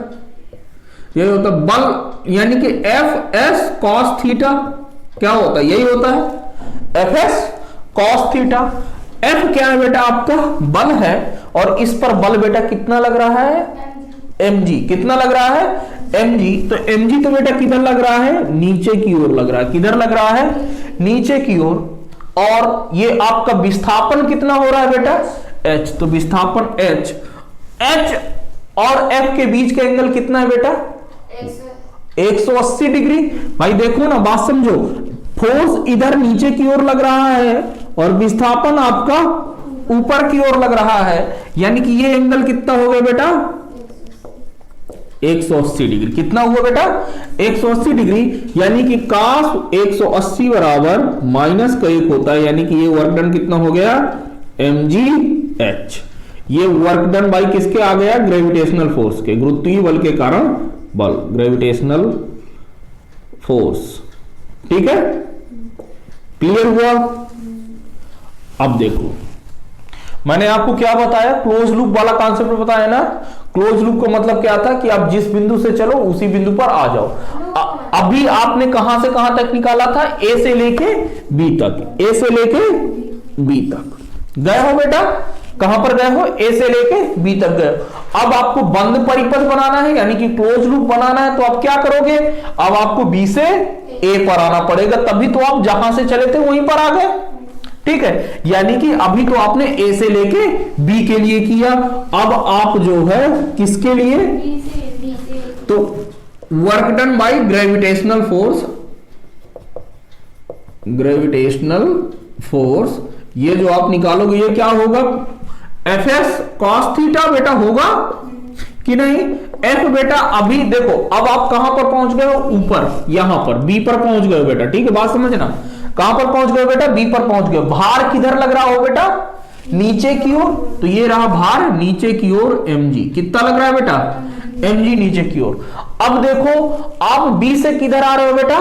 यही होता है बल, यानी कि Fs cos थीटा क्या होता है? यही होता है Fs cos थीटा। F क्या है बेटा? आपका बल है। और इस पर बल बेटा कितना लग रहा है? mg। कितना लग रहा है? mg। तो mg तो बेटा किधर लग रहा है? नीचे की ओर लग रहा है। किधर लग रहा है? नीचे की ओर। और ये आपका विस्थापन कितना हो रहा है बेटा? h। तो विस्थापन h और F के बीच का एंगल कितना है बेटा? 180 डिग्री। भाई देखो ना, बात समझो। फोर्स इधर नीचे की ओर लग रहा है और विस्थापन आपका ऊपर की ओर लग रहा है। यानी कि ये एंगल कितना हो गया बेटा? 180 डिग्री। कितना हुआ बेटा? 180 डिग्री। यानी कि cos 180 बराबर माइनस का 1 होता है। यानी कि ये वर्क डन कितना हो गया? mgh। ये वर्क डन बाई किसके आ गया? ग्रेविटेशनल फोर्स के, गुरुत्वीय बल के कारण बल, ग्रेविटेशनल फोर्स। ठीक है? क्लियर हुआ? अब देखो, मैंने आपको क्या बताया? क्लोज लूप वाला कॉन्सेप्ट बताया ना। क्लोज लूप का मतलब क्या था कि आप जिस बिंदु से चलो उसी बिंदु पर आ जाओ। अभी आपने कहां से कहां तक निकाला था, ए से लेके बी तक, ए से लेके बी तक गए हो बेटा, कहां पर गए हो, ए से लेके बी तक गए हो। अब आपको बंद परिपथ बनाना है यानी कि क्लोज लूप बनाना है, तो आप क्या करोगे, अब आपको बी से ए पर आना पड़ेगा, तभी तो आप जहां से चले थे वहीं पर आ गए। ठीक है, यानी कि अभी तो आपने ए से लेके बी के लिए किया, अब आप जो है किसके लिए, तो work done by gravitational force, gravitational force, ये जो आप निकालोगे ये क्या होगा, एफ एस कॉस थीटा बेटा होगा कि नहीं, एफ बेटा अभी देखो, अब आप कहां पर पहुंच गए हो, ऊपर यहां पर बी पर पहुंच गए हो बेटा। ठीक है, बात समझना, कहां पर पहुंच गए बेटा, बी पर पहुंच गए। भार किधर लग रहा हो बेटा, नीचे की ओर, तो ये रहा भार नीचे की ओर mg, कितना लग रहा है बेटा, mg नीचे की ओर। अब देखो आप बी से किधर आ रहे हो बेटा,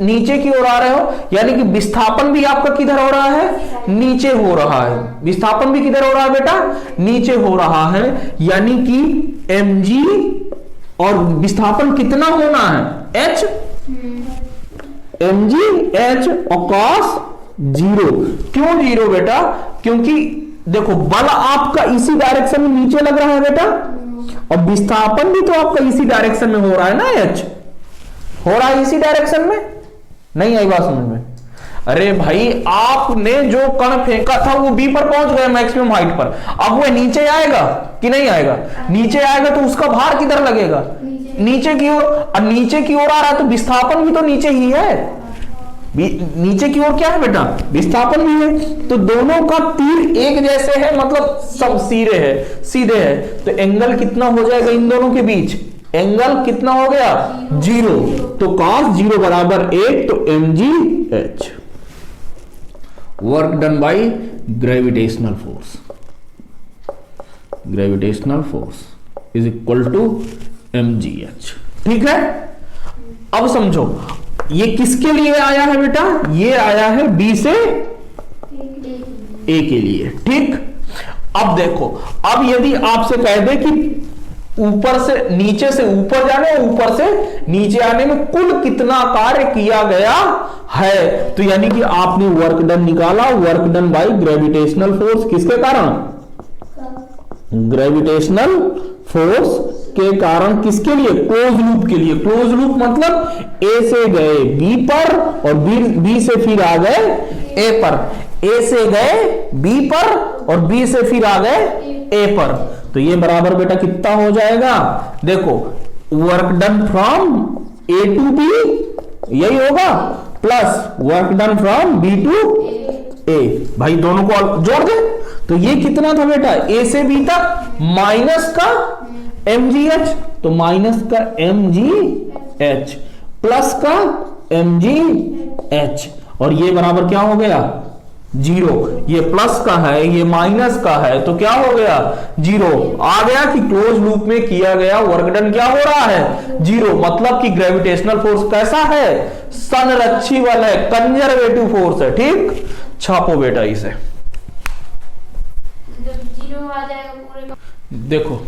नीचे की ओर आ रहे हो, यानी कि विस्थापन भी आपका किधर हो रहा है, नीचे हो रहा है, विस्थापन भी किधर हो रहा है बेटा, नीचे हो रहा है, यानी कि mg और विस्थापन कितना होना है, h, mg h और cos 0। क्यों 0 बेटा, क्योंकि देखो बल आपका इसी डायरेक्शन में नीचे लग रहा है बेटा, और विस्थापन भी तो आपका इसी डायरेक्शन में हो रहा है ना, h हो रहा है इसी डायरेक्शन में, नहीं आई बात समझ में। अरे भाई आपने जो कण फेंका था वो बी पर पहुंच गया मैक्सिमम हाइट पर, अब वो नीचे आएगा कि नहीं आएगा, नीचे आएगा तो उसका भार किधर लगेगा, नीचे की ओर, और नीचे की ओर आ रहा है तो विस्थापन भी तो नीचे ही है, नीचे की ओर क्या है बेटा, विस्थापन भी है, तो दोनों का तीर एक जैसे है, मतलब सब सीधे है, सीधे है, तो एंगल कितना हो जाएगा इन दोनों के बीच, एंगल कितना हो गया, 0, तो cos 0 बराबर 1, तो mg h, work done by gravitational force, gravitational force is equal to mg h। ठीक है, अब समझो ये किसके लिए आया है बेटा, ये आया है बी से ए के लिए। ठीक, अब देखो, अब यदि आपसे कह दे कि ऊपर से नीचे से ऊपर जाने और ऊपर से नीचे आने में कुल कितना कार्य किया गया है, तो यानी कि आपने वर्क डन निकाला, work done by gravitational force, किसके कारण, ग्रेविटेशनल फोर्स के कारण, किसके लिए, क्लोज लूप के लिए। क्लोज लूप मतलब ए से गए बी पर और बी से फिर आ गए ए पर, ए से गए बी पर और बी से फिर आ गए ए पर, तो ये बराबर बेटा कितना हो जाएगा, देखो work done from A to B, यही होगा, plus work done from B to A, भाई दोनों को जोड़ दे, तो ये कितना था बेटा, ए से बी तक माइनस का mgh, तो माइनस का mgh प्लस का mgh, और ये बराबर क्या हो गया, 0, ये प्लस का है ये माइनस का है, तो क्या हो गया, 0 आ गया कि क्लोज लूप में किया गया वर्क डन क्या हो रहा है, 0, मतलब कि ग्रेविटेशनल फोर्स कैसा है, संरक्षीबल है, कंजर्वेटिव फोर्स है। ठीक, छापो बेटा इसे, जब 0 आ जाएगा पूरे का, देखो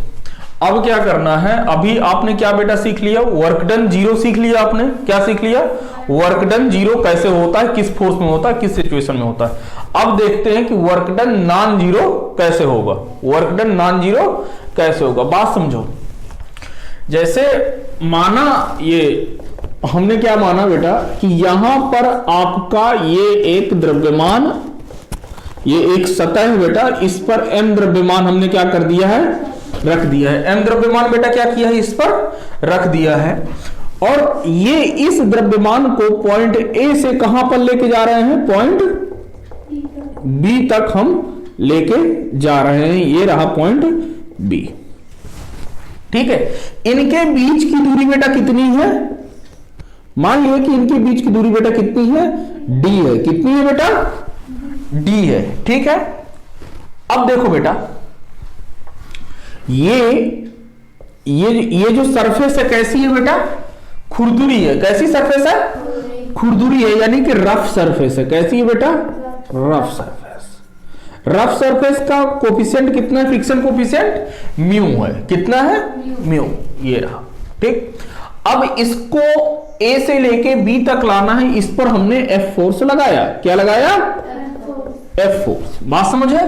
अब क्या करना है, अभी आपने क्या बेटा सीख लिया, वर्क डन 0 सीख लिया आपने, क्या सीख लिया, वर्क डन 0 कैसे होता है, किस फोर्स में होता है, किस सिचुएशन में होता है। अब देखते हैं कि वर्क डन नॉन जीरो कैसे होगा, वर्क डन नॉन जीरो कैसे होगा, बात समझो। जैसे माना ये हमने क्या माना बेटा कि यहां पर आपका ये एक द्रव्यमान, ये एक सतह है बेटा, इस पर m द्रव्यमान हमने क्या कर दिया है, रख दिया है, m द्रव्यमान बेटा क्या किया है, इस पर रख दिया है, और ये इस द्रव्यमान को पॉइंट ए से कहां पर लेके जा रहे हैं, पॉइंट बी तक हम लेके जा रहे हैं, ये रहा पॉइंट बी। ठीक है, इनके बीच की दूरी बेटा कितनी है, मान लिया कि इनके बीच की दूरी बेटा कितनी है, d है, कितनी है बेटा, d है। ठीक है, अब देखो बेटा ये जो सरफेस है कैसी है बेटा, खुरदुरी है, कैसी सरफेस है, खुरदुरी है, यानी कि रफ सरफेस है, कैसी है बेटा, रफ सरफेस। रफ सरफेस का कोफिशिएंट कितना है, फ्रिक्शन कोफिशिएंट म्यू है, कितना है, म्यू, ये रहा। ठीक, अब इसको ए से लेके बी तक लाना है, इस पर हमने एफ फोर्स लगाया। क्या लगाया? F force. बात समझे?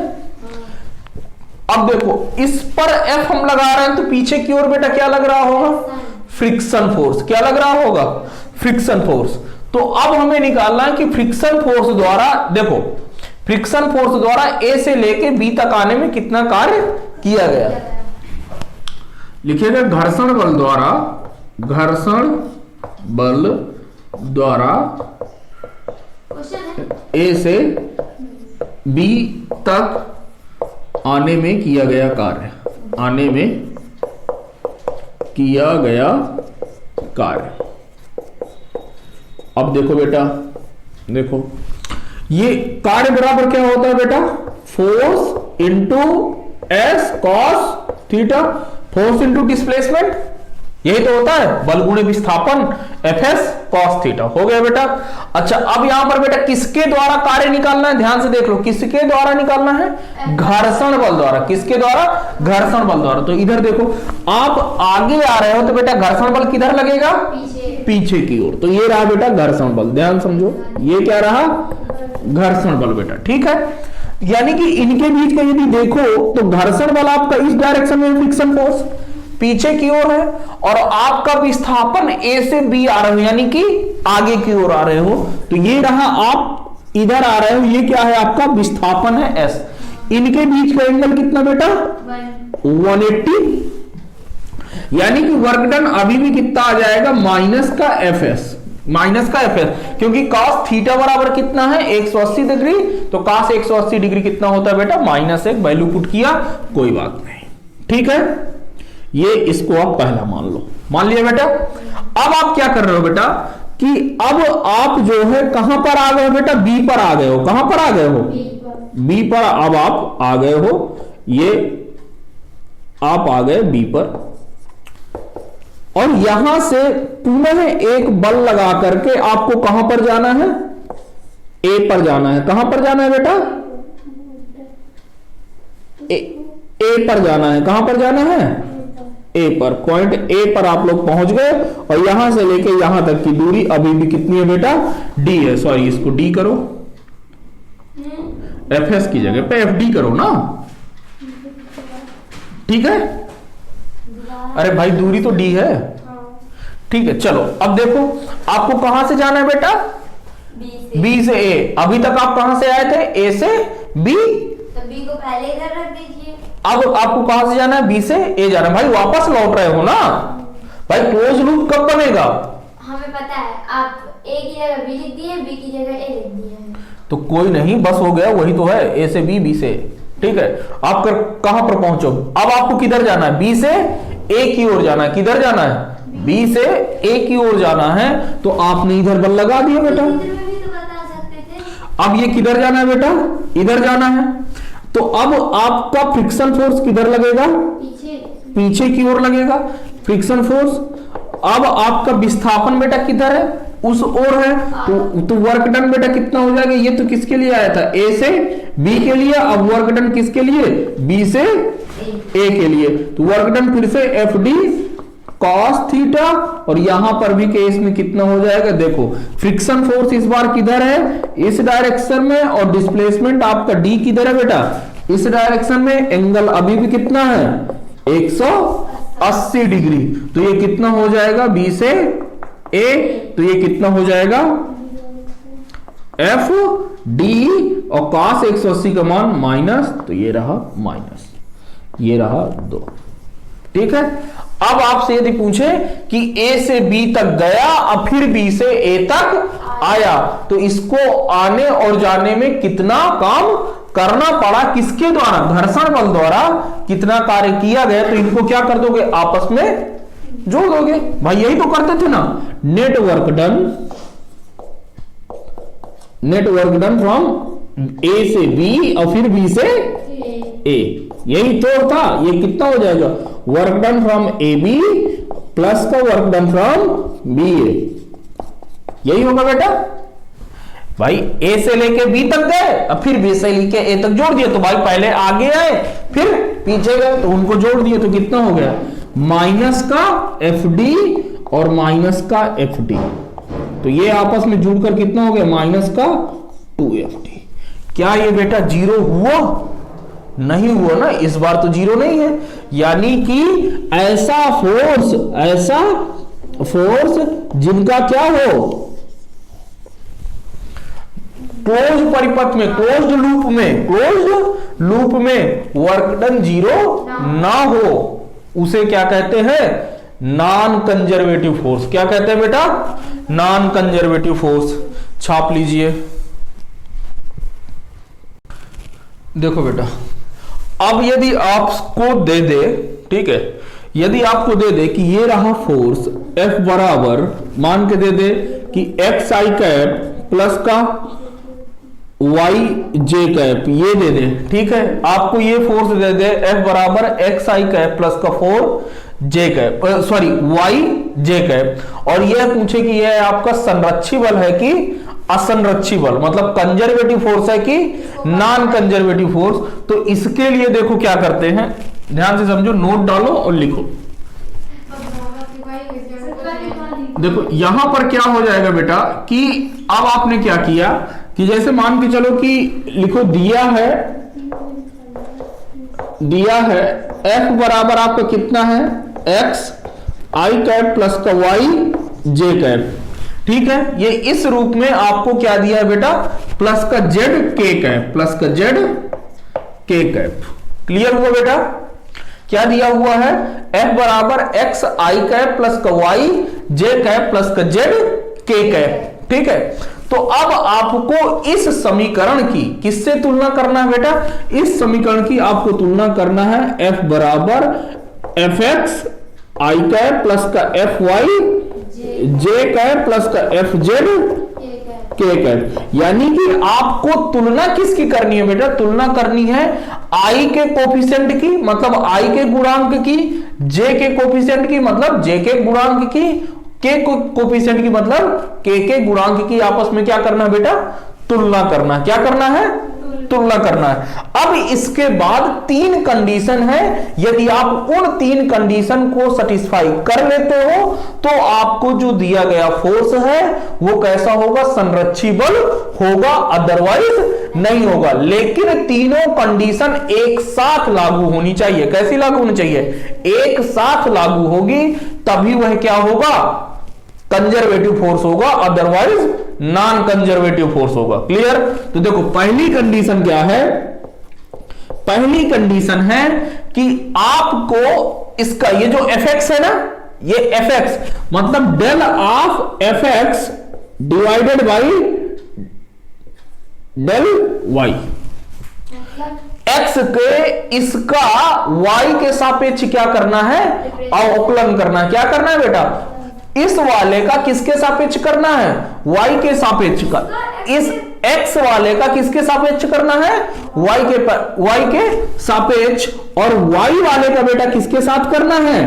अब देखो इस पर एफ हम लगा रहे हैं तो पीछे की ओर बेटा क्या लग रहा होगा? Friction force. क्या लग रहा होगा? Friction force. तो अब हमें निकालना है कि फ्रिक्शन फोर्स द्वारा, देखो फ्रिक्शन फोर्स द्वारा ए से लेके बी तक आने में कितना कार्य किया गया। लिखिएगा घर्षण बल द्वारा, घर्षण बल द्वारा ए से बी तक आने में किया गया कार्य, आने में किया गया कार्य। अब देखो बेटा, देखो ये कार्य बराबर क्या होता है बेटा? Force into S cos theta, force into displacement, यही तो होता है। बल गुणे विस्थापन एफ एस कॉस थीटा। हो गया बेटा। अच्छा अब यहां पर बेटा किसके द्वारा कार्य निकालना है? ध्यान से देख लो, किसके द्वारा निकालना है? घर्षण बल द्वारा। किसके द्वारा? घर्षण बल द्वारा। तो इधर देखो, आप आगे आ रहे हो तो बेटा घर्षण बल किधर लगेगा? पीछे की ओर। तो ये रहा बेटा घर्षण बल। ध्यान समझो, ये क्या रहा? घर्षण बल बेटा। ठीक है, यानी कि इनके बीच का यदि देखो तो घर्षण बल आपका इस डायरेक्शन में, फ्रिक्शन फोर्स पीछे की ओर है, और आपका विस्थापन ए से बी आ रहे हो, यानी कि आगे की ओर आ रहे हो। तो ये रहा, आप इधर आ रहे हो, ये क्या है? आपका विस्थापन है एस। इनके बीच का एंगल कितना बेटा? 180, यानी कि वर्क डन अभी भी कितना आ जाएगा? माइनस का एफ एस, माइनस का एफ एस, क्योंकि cos थीटा बराबर कितना है? 180 डिग्री। तो cos 180 डिग्री कितना होता है बेटा? -1। वैल्यू पुट किया, कोई बात नहीं। ठीक है, ये इसको आप पहला मान लो। मान लिया बेटा। अब आप क्या कर रहे हो बेटा कि अब आप जो है कहां पर आ गए हो बेटा? बी पर आ गए हो। कहां पर आ गए हो? बी पर अब आप आ गए हो, ये आप आ गए बी पर, और यहां से पुनः एक बल लगा करके आपको कहां पर जाना है? ए पर जाना है। कहां पर जाना है बेटा? ए पर जाना है। कहां पर जाना है? ए पर। पॉइंट ए पर आप लोग पहुंच गए, और यहां से लेके यहां तक की दूरी अभी भी कितनी है बेटा? डी है। सॉरी, इसको डी करो, एफ एस की जगह पे एफ डी करो ना। ठीक है, अरे भाई दूरी तो डी है। ठीक है, चलो अब देखो आपको कहां से जाना है बेटा? बी से ए। अभी तक आप कहां से आए थे? ए से बी। तो बी को पहले इधर रख दीजिए। अब आपको कहां से जाना है? बी से ए जाना है। भाई वापस लौट रहे हो ना भाई, क्लोज लूप कब बनेगा? हमें पता है, आप ए की जगह बी लिख दिए, बी की जगह ए लिख दिए। तो कोई नहीं, बस हो गया, वही तो है, ए से बी, बी से। ठीक है, आप कहां पर पहुंचो? अब आपको किधर जाना है? बी से ए की ओर जाना है। किधर जाना है? बी से ए की ओर जाना है। तो आपने इधर बल लगा दिया बेटा। अब ये किधर जाना है बेटा? इधर जाना है। तो अब आपका फ्रिक्शन फोर्स किधर लगेगा? पीछे की ओर लगेगा फ्रिक्शन फोर्स। अब आपका विस्थापन बेटा किधर है? उस ओर है। तो वर्क डन बेटा कितना हो जाएगा? ये तो किसके लिए आया था? ए से बी के लिए। अब वर्क डन किसके लिए? बी से ए के लिए। तो वर्क डन फिर से एफ डी कॉस थीटा, और यहां पर भी केस में कितना हो जाएगा? देखो फ्रिक्शन फोर्स इस बार किधर है? इस डायरेक्शन में, और डिस्प्लेसमेंट आपका डी किधर है बेटा? इस डायरेक्शन में। एंगल अभी भी कितना है? 180 डिग्री। तो ये कितना हो जाएगा? बी से ए। तो ये कितना हो जाएगा? एफ डी, और cos 180 का मान माइनस, तो ये रहा माइनस, ये रहा 2। ठीक है, अब आपसे यदि पूछे कि ए से बी तक गया और फिर बी से ए तक आया, तो इसको आने और जाने में कितना काम करना पड़ा? किसके द्वारा? घर्षण बल द्वारा कितना कार्य किया गया? तो इनको क्या कर दोगे? आपस में जोड़ दोगे। भाई यही तो करते थे ना। नेट वर्क डन फ्रॉम ए से बी और फिर बी से ए, यही तो था। ये कितना हो जाएगा? Work done from A B plus का work done from B A, यही होगा बेटा। भाई ए से लेके बी तक गए, अब फिर बी से लेके ए तक जोड़ दिए, तो भाई पहले आगे आए फिर पीछे गए, तो उनको जोड़ दिए, तो कितना हो गया? माइनस का एफ डी और माइनस का एफ डी, तो ये आपस में जुड़कर कितना हो गया, माइनस का 2ft। क्या ये बेटा जीरो हुआ? नहीं हुआ ना, इस बार तो जीरो नहीं है। यानी कि ऐसा फोर्स जिनका क्या हो, क्लोज परिपथ में, क्लोज्ड लूप में वर्क डन जीरो ना हो, उसे क्या कहते हैं, नॉन कंजर्वेटिव फोर्स। क्या कहते हैं बेटा, नॉन कंजर्वेटिव फोर्स। छाप लीजिए। देखो बेटा, अब यदि आपको दे दे, ठीक है, यदि आपको दे दे कि ये रहा फोर्स F बराबर, मान के दे दे कि एक्स आई कैप प्लस का वाई जे कैप, ये दे दे, ठीक है, आपको ये फोर्स दे दे F बराबर एक्स आई कैप प्लस का 4 जे कैप, सॉरी वाई जे कैप, और यह पूछे कि यह आपका संरक्षी बल है कि असंरक्षी बल, मतलब कंजर्वेटिव फोर्स है कि नॉन कंजर्वेटिव फोर्स। तो इसके लिए देखो क्या करते हैं, ध्यान से समझो, नोट डालो और लिखो। देखो यहां पर क्या हो जाएगा बेटा कि अब आपने क्या किया कि जैसे मान के चलो कि लिखो दिया है F बराबर आपका कितना है, एक्स आई कैप प्लस का वाई जे कैप, ठीक है। ये इस रूप में आपको क्या दिया है बेटा, प्लस का जेड के कैप, प्लस का जेड के कैप। क्लियर हुआ बेटा? क्या दिया हुआ है, F बराबर एक्स आई कैप प्लस का वाई जे कैप प्लस का जेड के कैप, ठीक है। तो अब आपको इस समीकरण की किससे तुलना करना है बेटा, इस समीकरण की आपको तुलना करना है F बराबर एफ एक्स आई कैप प्लस का एफ वाई जे कैप प्लस का एफ जेड के कैप। यानी कि आपको तुलना किसकी करनी है बेटा, तुलना करनी है आई के कोफिशिएंट की, मतलब आई के गुणांक की, जे के कोफिशिएंट की, मतलब जे के गुणांक की, के कोफिशिएंट की, मतलब के गुणांक की। आपस में क्या करना है बेटा, तुलना करना। क्या करना है, तुलना करना है। अब इसके बाद 3 कंडीशन है, यदि आप उन 3 कंडीशन को सेटिस्फाई कर लेते हो तो आपको जो दिया गया फोर्स है वो कैसा होगा, संरक्षी बल होगा, अदरवाइज नहीं होगा। लेकिन तीनों कंडीशन एक साथ लागू होनी चाहिए। कैसी लागू होनी चाहिए, एक साथ लागू होगी, तभी वह क्या होगा, कंजर्वेटिव फोर्स होगा, अदरवाइज नॉन कंजर्वेटिव फोर्स होगा। क्लियर? तो देखो पहली कंडीशन क्या है, पहली कंडीशन है कि आपको इसका ये जो एफ एक्स है ना, ये एफ एक्स मतलब del of F X divided by del Y, X के इसका वाई के सापेक्ष क्या करना है, अवकलन करना है। क्या करना है बेटा, इस वाले का किसके सापेक्ष करना है, y के सापेक्ष का, इस x वाले का किसके सापेक्ष करना है, y के सापेक्ष, और y वाले का बेटा किसके साथ करना है,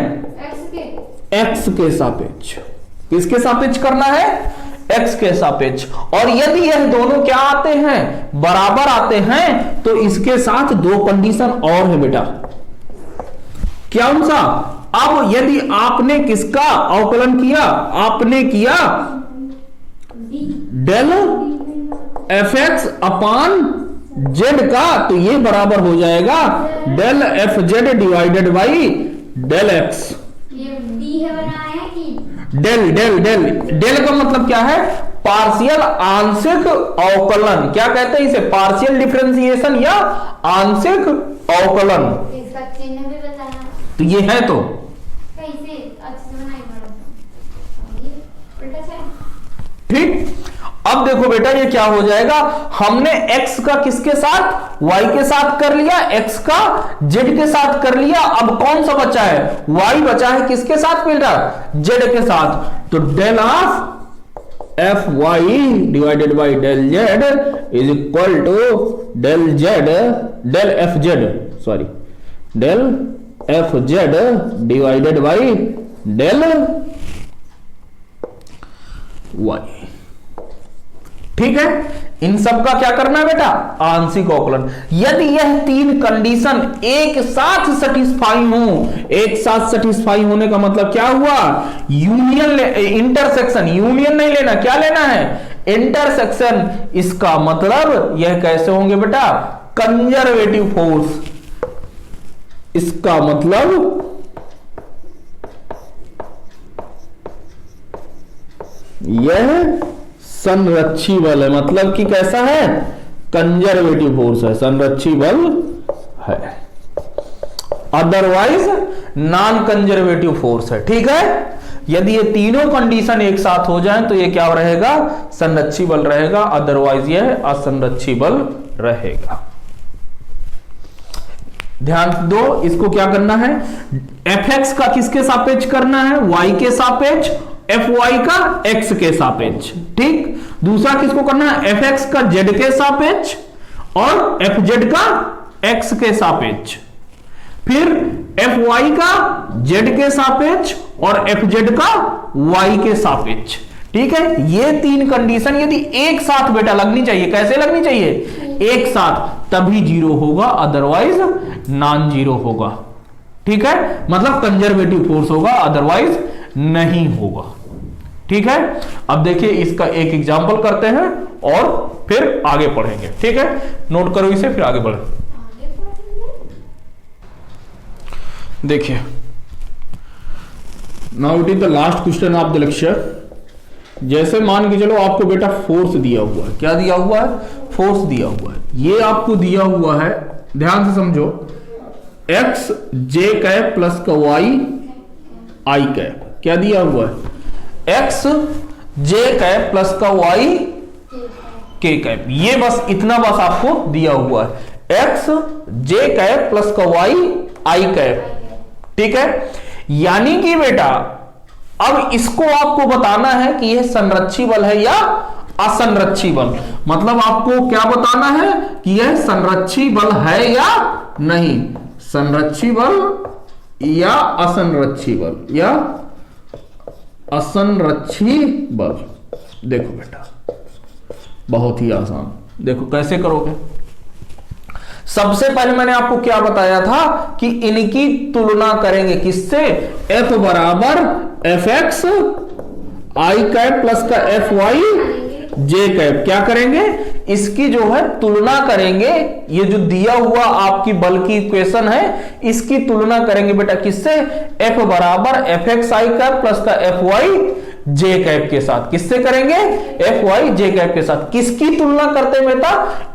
x के सापेक्ष। किसके सापेक्ष करना है, x के सापेक्ष। और यदि यह दोनों क्या आते हैं, बराबर आते हैं, तो इसके साथ 2 कंडीशन और है बेटा। क्या सा, अब यदि आपने किसका अवकलन किया, आपने किया del F X upon Z का, तो ये बराबर हो जाएगा del F Z divided by del X. ये डी है बनाया कि डेल डेल डेल डेल का मतलब क्या है, पार्शियल आंशिक अवकलन। क्या कहते हैं इसे, पार्शियल डिफरेंशिएशन या आंशिक अवकलन। इसका चिन्ह भी बताना, तो ये है तो कैसे अच्छे से बनाई पड़ा, ये उल्टा से। ठीक। अब देखो बेटा ये क्या हो जाएगा, हमने x का किसके साथ, y के साथ कर लिया, x का z के साथ कर लिया। अब कौन सा बचा है, y बचा है, किसके साथ मिल रहा है, z के साथ। तो del of F Y divided by del Z is equal to del Z, del F Z, sorry del F Z divided by del Y. ठीक है, इन सब का क्या करना है बेटा, आंशिक अवकलन। यदि यह तीन कंडीशन एक साथ सेटिस्फाई हो, एक साथ सेटिस्फाई होने का मतलब क्या हुआ, यूनियन, इंटरसेक्शन, यूनियन नहीं लेना, क्या लेना है, इंटरसेक्शन। इसका मतलब यह कैसे होंगे बेटा, कंजर्वेटिव फोर्स। इसका मतलब यह संरक्षी बल है, मतलब कि कैसा है, कंजर्वेटिव फोर्स है, संरक्षी बल है, अदरवाइज नॉन कंजर्वेटिव फोर्स है। ठीक है, यदि ये तीनों कंडीशन एक साथ हो जाएं तो ये क्या रहेगा, संरक्षी बल रहेगा, अदरवाइज यह असंरक्षी बल रहेगा। ध्यान दो, इसको क्या करना है, Fx का किसके सापेक्ष करना है, y के सापेक्ष, Fy का x के सापेक्ष। ठीक, दूसरा किसको करना है, Fx का z के सापेक्ष और Fz का x के सापेक्ष, फिर Fy का z के सापेक्ष और Fz का y के सापेक्ष। ठीक है, ये तीन कंडीशन यदि एक साथ बेटा लगनी चाहिए, कैसे लगनी चाहिए, एक साथ, तभी जीरो होगा, अदरवाइज नॉन जीरो होगा। ठीक है, मतलब कंजर्वेटिव फोर्स होगा, अदरवाइज नहीं होगा। ठीक है, अब देखिए इसका एक एग्जांपल करते हैं और फिर आगे पढ़ेंगे। ठीक है, नोट करो इसे, फिर आगे बढ़े। देखिए, now it is the last question of the lecture. जैसे मान के चलो आपको बेटा फोर्स दिया हुआ है, क्या दिया हुआ है, फोर्स दिया हुआ है, ये आपको दिया हुआ है, ध्यान से समझो, एक्स जे कैप प्लस का वाई आई कैप, क्या दिया हुआ है, एक्स जे कैप प्लस का वाई के कैप, ये बस इतना बस आपको दिया हुआ है, एक्स जे कैप प्लस का वाई आई कैप। ठीक है, यानी कि बेटा अब इसको आपको बताना है कि यह संरक्षी बल है या असंरक्षी बल, मतलब आपको क्या बताना है कि यह संरक्षी बल है या नहीं, संरक्षी बल या असंरक्षी बल, या असंरक्षी बल। देखो बेटा बहुत ही आसान, देखो कैसे करोगे। सबसे पहले मैंने आपको क्या बताया था कि इनकी तुलना करेंगे, किससे, F बराबर एफ एक्स आई कैप प्लस का एफ वाई जे कैप, क्या करेंगे, इसकी जो है तुलना करेंगे, ये जो दिया हुआ आपकी बल की इक्वेशन है इसकी तुलना करेंगे बेटा किससे, F बराबर एफ एक्स आई कैप प्लस का एफ वाई जे कैप के साथ। किससे करेंगे, एफ वाई जे कैप के साथ। किसकी तुलना करते हैं बेटा,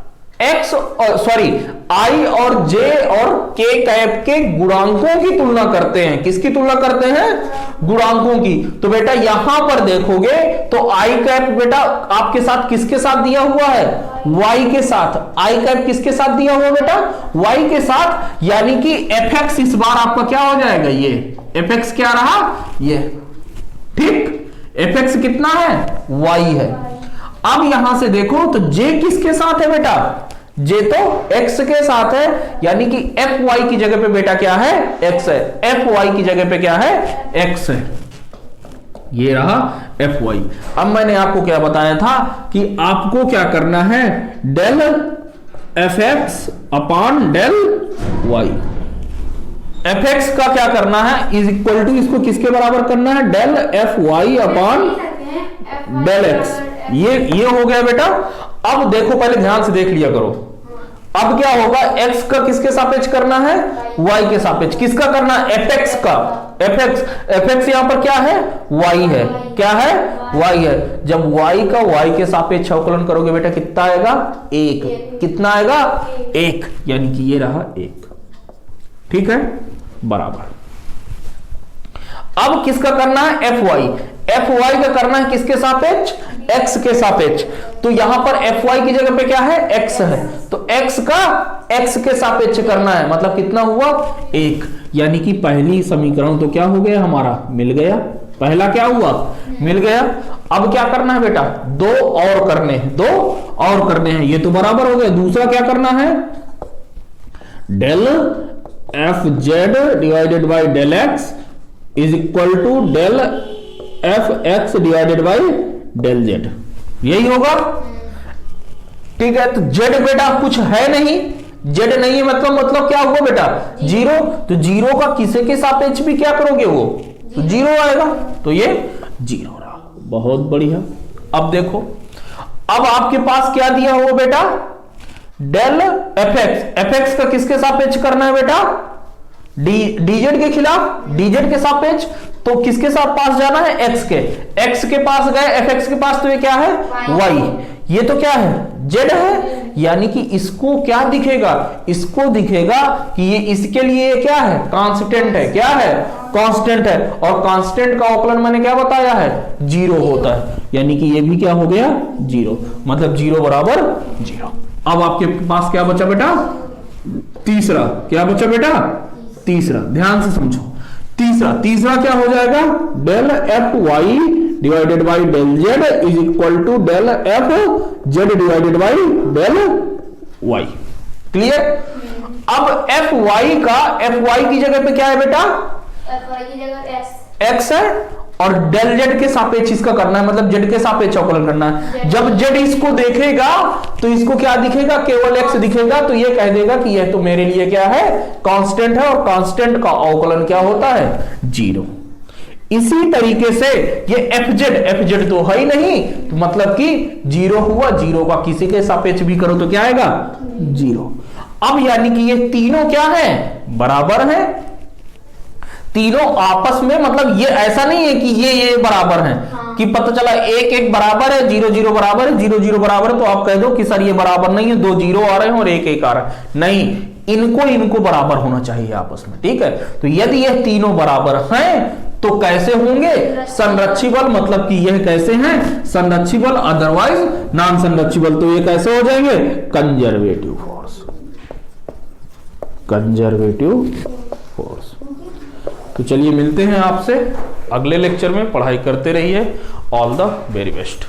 एक्स सॉरी आई और जे और के कैप के गुणांकों की तुलना करते हैं। किसकी तुलना करते हैं, गुणांकों की। तो बेटा यहां पर देखोगे तो आई कैप बेटा आपके साथ किसके साथ दिया हुआ है, वाई के साथ। आई कैप किसके साथ दिया हुआ बेटा, वाई के साथ, यानी कि एफ एक्स इस बार आपका क्या हो जाएगा, ये एफ एक्स क्या रहा, ये। ठीक, एफ एक्स कितना है, वाई है। अब यहां से देखो तो जे किसके साथ है बेटा, जे तो x के साथ है, यानी कि एफ वाई की जगह पे बेटा क्या है, x है, एफ वाई की जगह पे क्या है, x है, ये रहा एफ वाई। अब मैंने आपको क्या बताया था कि आपको क्या करना है, del F X upon del Y. F X का क्या करना है, इज इक्वल टू, इसको किसके बराबर करना है, del F Y upon del X. ये हो गया बेटा। अब देखो पहले ध्यान से देख लिया करो, अब क्या होगा, x का किसके सापेक्ष करना है, y के सापेक्ष। किसका करना है, fx का, fx यहां पर क्या है, y है, क्या है, y है। जब y का y के सापेक्ष अवकलन करोगे बेटा कितना आएगा, 1। कितना आएगा, 1, यानी कि ये रहा 1। ठीक है, बराबर। अब किसका करना है, fy का करना है किसके सापेक्ष, x के सापेक्ष। तो यहां पर fy की जगह पे क्या है, x है, तो x का x के सापेक्ष करना है, मतलब कितना हुआ, 1। यानी कि पहली समीकरण तो क्या हो गया हमारा, मिल गया, पहला क्या हुआ, मिल गया। अब क्या करना है बेटा, 2 और करने हैं, 2 और करने हैं, ये तो बराबर हो गया। दूसरा क्या करना है, del F Z divided by del X is equal to del F X divided by del Z, यही होगा। ठीक है, तो जेड बेटा कुछ है नहीं, जेड नहीं है मतलब क्या हुआ बेटा, जीरो। तो जीरो का किसी के सापेक्ष भी क्या करोगे वो, तो जीरो आएगा, तो ये जीरो रहा। बहुत बढ़िया। अब देखो, अब आपके पास क्या दिया हुआ बेटा, del F X, F X का किसके सापेक्ष करना है बेटा, डीजेड के खिलाफ, डीजेड के सापेक्ष, तो किसके साथ पास जाना है, एक्स के, एक्स के पास गए एफ एक्स के पास, तो ये क्या है, वाई, ये तो क्या है, जेड है। यानी कि इसको क्या दिखेगा, इसको दिखेगा कि ये इसके लिए क्या है, कांस्टेंट है, क्या है, कांस्टेंट है, और कांस्टेंट का अवकलन मैंने क्या बताया है, जीरो होता है। यानी कि ये भी क्या हो गया, जीरो, मतलब जीरो बराबर जीरो। अब आपके पास क्या बचा बेटा, तीसरा, क्या बचा बेटा, तीसरा, ध्यान से समझो, तीसरा क्या हो जाएगा, del F Y divided by del Z is equal to del F Z divided by del Y. Clear. अब एफ वाई की जगह पे क्या है बेटा, एफ वाई की जगह एक्स है, और डेल जेड के सापेक्ष इसका करना है, मतलब जेड के सापेक्ष अवकलन करना है। जब जेड इसको देखेगा तो इसको क्या दिखेगा, केवल एक्स दिखेगा, तो ये कह देगा कि यह तो मेरे लिए क्या है, कांस्टेंट है, और कांस्टेंट का अवकलन क्या होता है, जीरो। इसी तरीके से ये एफ जेड तो है ही नहीं, तो मतलब कि जीरो हुआ, जीरो का किसी के सापेक्ष भी करो तो क्या आएगा, जीरो। अब यानी कि ये तीनों क्या है, बराबर है, तीनों आपस में, मतलब ये ऐसा नहीं है कि ये बराबर हैं, हाँ। कि पता चला एक एक बराबर है, जीरो जीरो बराबर है, जीरो जीरो बराबर है, तो आप कह दो कि सर ये बराबर नहीं है, दो जीरो आ रहे हैं और एक एक आ रहा है, नहीं, इनको बराबर होना चाहिए आपस में, ठीक है। तो यदि ये तीनों बराबर हैं तो कैसे होंगे, संरक्षिबल, मतलब कि यह कैसे हैं, संरक्षिबल, अदरवाइज नॉन संरक्षिबल, तो ये कैसे हो जाएंगे, कंजर्वेटिव फोर्स, कंजर्वेटिव फोर्स। तो चलिए मिलते हैं आपसे अगले लेक्चर में, पढ़ाई करते रहिए, ऑल द वेरी बेस्ट।